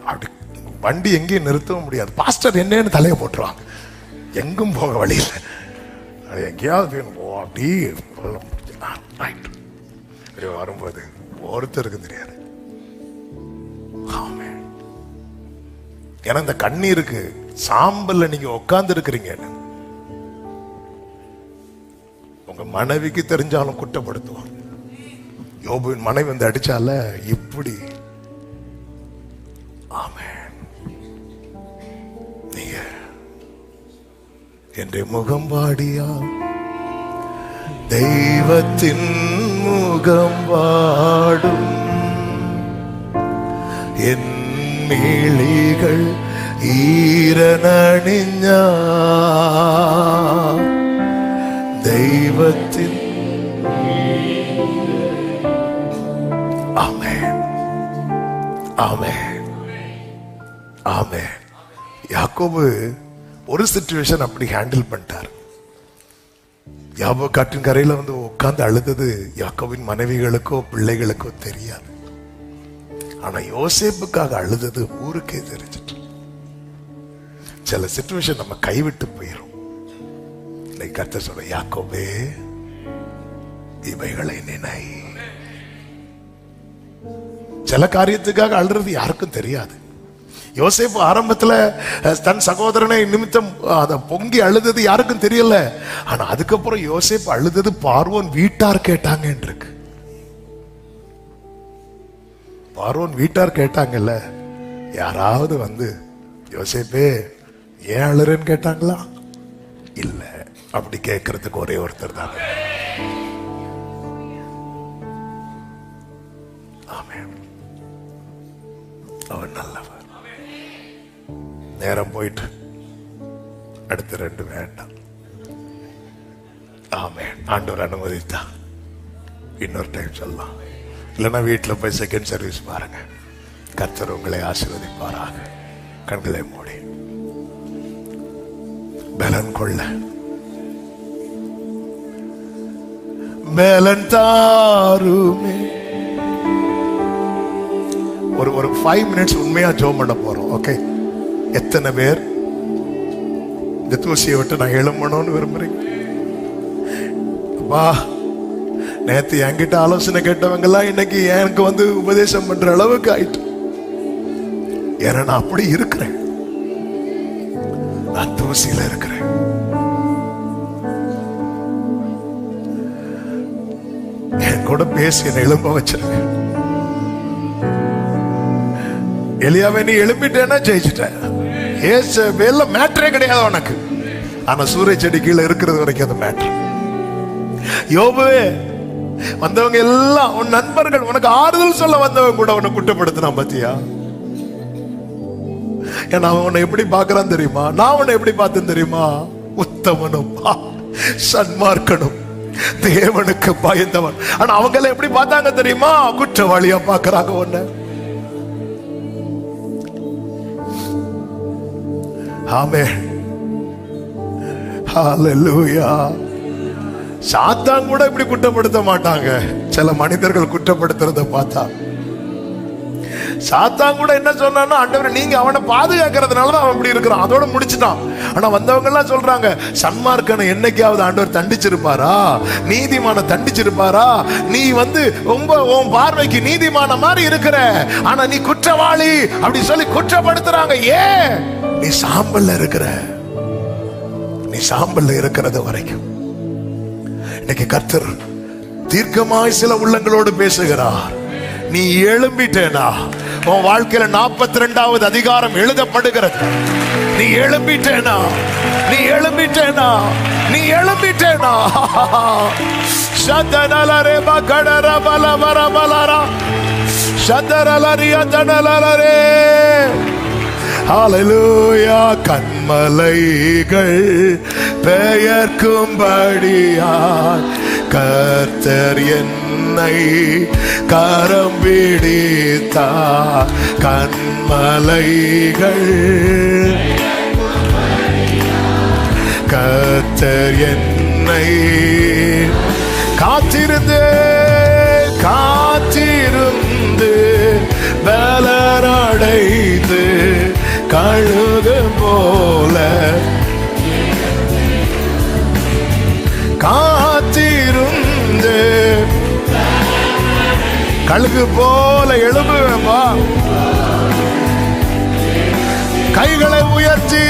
அப்படி வண்டி எங்கேயும் நிறுத்தவும் முடியாது. பாஸ்டர் என்னன்னு தலையை போட்டுருவாங்க. எங்கும் போக வழியில் அது எங்கேயாவது போய் அப்படி வரும்போது ஒருத்தருக்கு தெரியாது. ஏன்னா இந்த கண்ணீருக்கு சாம்பல்ல நீங்க உட்கார்ந்து இருக்கிறீங்க. உங்க மனைவிக்கு தெரிஞ்சாலும் குற்றப்படுத்துவாங்க. யோபுவின் மனைவி வந்து அடிச்சால இப்படி. ஆமென். நீங்க என்ற முகம்பாடியா தெய்வத்தின் முகம் வாடும் என் மீளிகள் ஈரனணிஞ்ச தெய்வத்தின். ஆமென் ஆமென் ஆமென். யாக்கோபு ஒரு சிச்சுவேஷன் அப்படி ஹேண்டில் பண்ணிட்டார். யாபோ காற்றின் கரையில வந்து உட்கார்ந்து அழுதது யாக்கோபின் மனைவிகளுக்கோ பிள்ளைகளுக்கோ தெரியாது. ஆனா யோசேப்புக்காக அழுதது ஊருக்கே தெரிஞ்சிட்டு. சில சிச்சுவேஷன் நம்ம கைவிட்டு போயிரும். கர்த்தர் சொல்ற, யாக்கோபே இவைகளை நினை. சில காரியத்துக்காக அழுறது யாருக்கும் தெரியாது. யோசேப்பு ஆரம்பத்துல தன் சகோதரனை நிமித்தம் அத பொங்கி அழுதது யாருக்கும் தெரியல. ஆனா அதுக்கப்புறம் யோசேப்பு அழுதது பார்வோன் வீட்டார் கேட்டாங்க இருக்கு. பார்வோன் வீட்டார் கேட்டாங்கல்ல. யாராவது வந்து யோசேப்பே ஏன் அழுறேன்னு கேட்டாங்களா? இல்ல. அப்படி கேட்கறதுக்கு ஒரே ஒருத்தர் தாங்க. ஆமென். அவன் நல்லவர். நேரம் போயிட்டு அடுத்த 2 வேண்டாம். ஆமென். ஆண்டவர் அனுமதித்தா இன்னொரு டைம் சொல்லலாம். இல்லைன்னா வீட்டில் போய் செகண்ட் சர்வீஸ் பாருங்க. கர்த்தர் உங்களை ஆசீர்வதிப்பாராக. கண்களை மூடி பலன் கொள்ள பலன் தாருமே. ஒரு 5 minutes உண்மையா ஜெபம் பண்ண போறோம். ஓகே, எத்தனை பேர் இந்த தூசியை விட்டு நான் எழும்பணும்னு விரும்புறீங்க? அப்பா, நேத்து என்கிட்ட ஆலோசனை கேட்டவங்க எல்லாம் இன்னைக்கு எனக்கு வந்து உபதேசம் பண்ற அளவுக்கு ஆயிட்டு. ஏன்னா நான் அப்படி இருக்கிறேன். நான் தூசியில இருக்கிறேன். என் கூட பேசி என்னை எழும்ப வச்சிருக்க. எலியாவை நீ எழுப்பிட்டேன்னா ஜெயிச்சுட்ட. ஏசபேல்ல மேட்டரே கிடையாது உனக்கு. ஆனா சூரிய செடி கீழே இருக்கிறது வரைக்கும் அது மேட்டர். யோபுவே, வந்தவங்க எல்லாம் உன் நண்பர்கள் உனக்கு ஆறுதல் சொல்ல வந்தவங்க கூட உன்னை குற்றப்படுத்தினா பாத்தியா? ஏன்னா அவன் உன்னை எப்படி பாக்குறான் தெரியுமா? நான் உன்னை எப்படி பார்த்தேன் தெரியுமா? உத்தமனும் சன்மார்க்கனும் தேவனுக்கு பயந்தவன். ஆனா அவங்க எல்லாம் எப்படி பார்த்தாங்க தெரியுமா? குற்றவாளியா பாக்குறாங்க உன்னை. ஆமென். ஹல்லேலூயா. சாத்தான் கூட இப்படி குற்றப்படுத்த மாட்டாங்க. சில மனிதர்கள் குற்றப்படுத்துறத பார்த்தா சாத்தான் கூட என்ன சொன்னான்னா, ஆண்டவரே நீங்க அவனை பாதுகாக்கிறதுனாலதான் அவன் இப்படி இருக்கிறான், அதோட முடிச்சுட்டான். ஆனா வந்தவங்க எல்லாம் சொல்றாங்க, சன்மார்க்கனை என்னைக்காவது ஆண்டவர் தண்டிச்சிருப்பாரா? நீதிமான தண்டிச்சிருப்பாரா? நீ வந்து ரொம்ப உன் பார்வைக்கு நீதிமான மாதிரி இருக்கிற, ஆனா நீ குற்றவாளி அப்படி சொல்லி குற்றப்படுத்துறாங்க. ஏன்? நீ சாம்பல்ல இருக்கிற. நீ சாம்பல்ல இருக்கிறது வரைக்கும் இன்னைக்கு கர்த்தர் தீர்க்கமாய் சில உள்ளங்களோடு பேசுகிறார். நீ எழும்பிட்டேனா? உன் வாழ்க்கையில 42வது அதிகாரம் எழுதப்படுகிறது. நீ எழும்பிட்டேனா? நீ எழும்பிட்டேனா? நீ எழும்பிட்டேனா? சதனலரே பகடர பலவர பலரா சதரலரியா தனலரே ஹalleluya. கண்மலைகள் பெயர்க்கும்படியாய் கர்த்தர் என்னை கரம் பிடித்தார். கண்மலைகள் கர்த்தர் என்னை காத்திருந்து காத்திருந்து பலனடைந்து கழுகு போல காத்திருந்து கழுகு போல எழும்புவேன்பா. கைகளை உயர்த்தி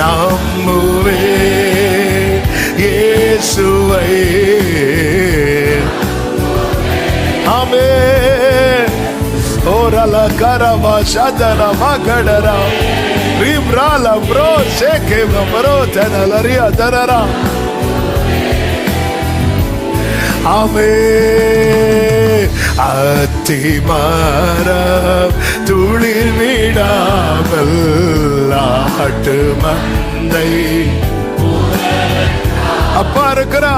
நம்புவே இயேசுவை. ஆமென். ஓரலா கரமா சதனா மகடரா ரிப்ராலா ப்ரோ சேகே ப்ரோ தனலரியா தரரா. ஆமென். அத்திமரம் துளிர் விடாமல் ஆட்டு மந்தை அப்பா இருக்கிறா.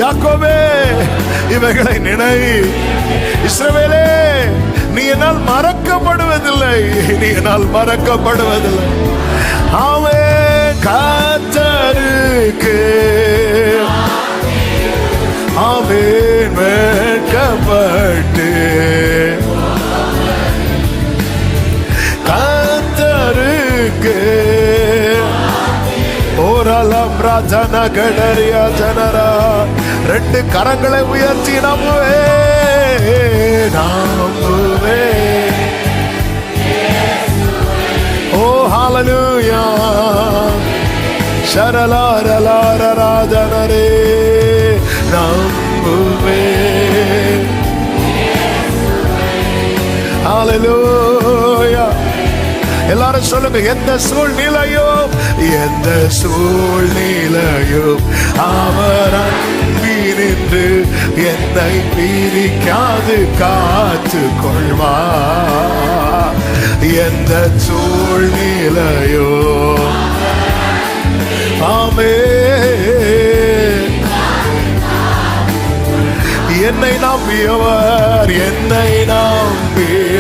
யாக்கோபே இவைகளை நினை. இஸ்ரவேலே நீ என்னால் மறக்கப்படுவதில்லை, நீ என்னால் மறக்கப்படுவதில்லை. அவன் கர்த்தருக்கு அவன் வெட்கப்பட்டு கர்த்தருக்கு ஓரலம் ராஜன கடரியா ஜனரா. ரெண்டு கரங்களை உயர்த்தி நம்புவே நம்புவே. ஓ ஹalleluya. சரலாரலார ராஜனரே நம்புவே. ஹalleluya. எல்லாரும் சொல்லுங்க. எந்த சூழ்நிலையும் எந்த சூழ்நிலையும் அவர் அன்பினின்று என்னை பிரிக்காது காத்து கொள்வார். எந்த சூழ்நிலையும் ஆமென். என்னை நம்பியவர் என்னை நம்பிய.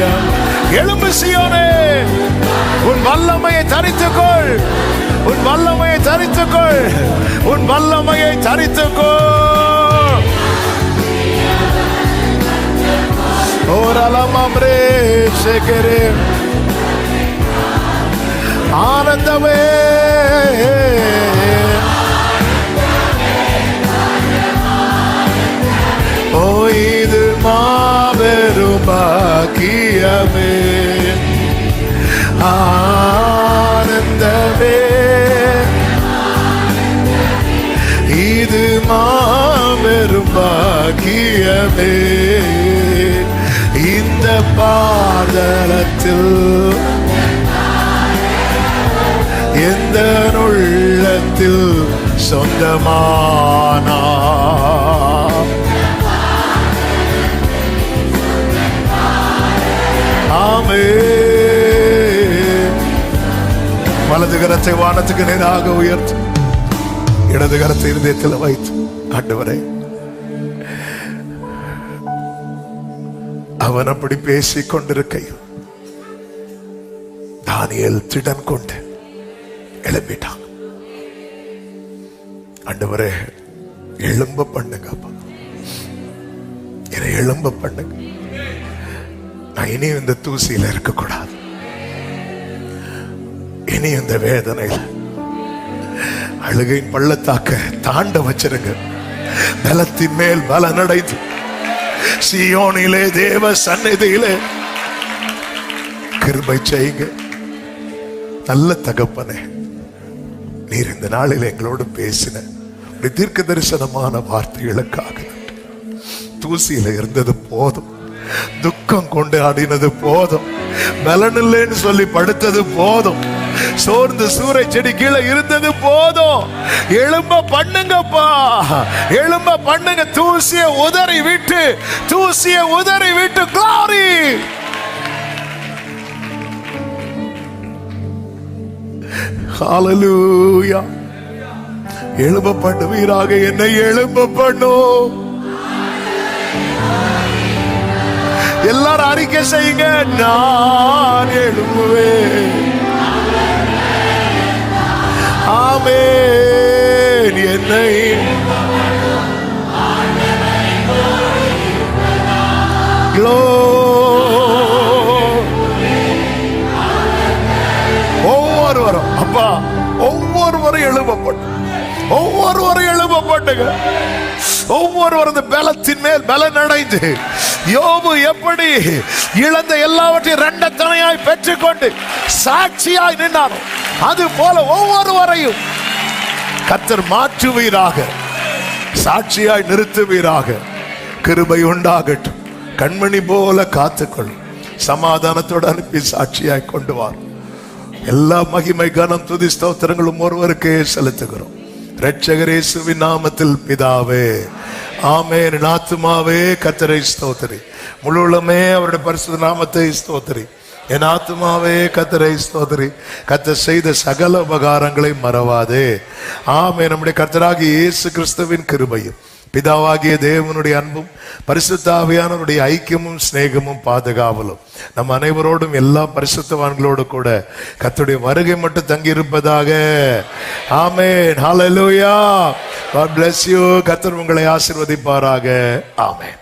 எழும்பு சீயோனே, உன் வல்லமையை தரித்துக்கொள், உன் வல்லமையை தரித்துக்கொள், உன் வல்லமையை தரித்துக்கொள். ஓரலமம்ரே சேகரே ஆனந்தமே. ஓ இது மாபெரும் பாக்கியமே. ஆனந்தமே இது மாபெரும் பாக்கியமே. இந்த பாதலத்தில் எந்த உள்ளத்தில் சொந்தமானா ஆமென். வலது கரத்தை வானத்துக்கு நேராக உயர்த்து, இடது கரத்தை இருதயத்தில் வைத்து ஆண்டவரே அவன் அப்படி பேசிக் கொண்டிருக்கையில் தானியேல் திடன் கொண்டு எழும்பிட்டான். ஆண்டவரே எழும்ப பண்ணுங்க, என்னை எழும்ப பண்ணுங்க. நான் இனி இந்த தூசியில இருக்கக்கூடாது, இனி இந்த வேதனையில் அழுகையின் பள்ளத்தாக்க தாண்ட வச்சிருங்க. பலத்தின் மேல் பலனடைந்து சீயோனிலே தேவ சந்நிதியிலே கிருபை செய்யுங்க. நல்ல தகப்பனே, நீர் இந்த நாளில் எங்களோடு பேசின தீர்க்க தரிசனமான வார்த்தைகளுக்காக தூசியில இருந்தது போதும், துக்கம் கொண்டு ஆடினது போதும், பலனில்லைன்னு சொல்லி படுத்தது போதும், சோர்ந்து சூறை செடி கீழே இருந்தது போதும். எழும்ப பண்ணுங்கப்பா, எழும்ப பண்ணுங்க. தூசிய உதறி விட்டு, தூசிய உதறி விட்டு glory ஹalleluya. எழும்ப பண்ணுவீராக, என்னை எழும்ப பண்ணும். எல்லாரும் அறிக்கை செய்யுங்க, நான் எழும்புவேன். ஆமென். என்னை ஒவ்வொருவரும் அப்பா, ஒவ்வொருவரும் எழுப்பப்பட்டு, ஒவ்வொருவரும் எழுப்பப்பட்டுங்க. ஒவ்வொருவரும் இந்த பலத்தின் மேல் பலன் அடைந்து, யோபு எப்படி இழந்த எல்லாவற்றையும் இரண்டத்தனையாய் பெற்றுக்கொண்டு சாட்சியாய் நின்றார், அது போல ஒவ்வொருவரையும் கர்த்தர் மாற்றுவீராக, சாட்சியாய் நிறுத்துவீராக. கிருபை உண்டாகட்டும். கண்மணி போல காத்துக்கொள்ளும். சமாதானத்தோடு அனுப்பி சாட்சியாய் கொண்டு வார். எல்லா மகிமை கனம் துதி ஸ்தோத்திரங்களும் ஒருவருக்கே செலுத்துகிறோம். இரட்சகர் இயேசுவின் நாமத்தில் பிதாவே, ஆமென். என் ஆத்துமாவே கர்த்தரை ஸ்தோத்திரி, முழு உள்ளமே அவருடைய பரிசுத்த நாமத்தை ஸ்தோத்திரி. என் ஆத்துமாவே கர்த்தரை ஸ்தோத்திரி, கர்த்தர் செய்த சகல உபகாரங்களை மறவாதே. ஆமென். நம்முடைய கர்த்தராகிய இயேசு கிறிஸ்துவின் கிருபையும், பிதாவாகிய தேவனுடைய அன்பும், பரிசுத்த ஆவியானவருடைய ஐக்கியமும் சிநேகமும் பாதுகாவலும் நம் அனைவரோடும், எல்லா பரிசுத்தவான்களோடு கூட கர்த்தருடைய வருகை மட்டும் தங்கி இருப்பதாக. ஆமென். ஹalleluya. God bless you. கர்த்தர் உங்களை ஆசீர்வதிப்பாராக. ஆமென்.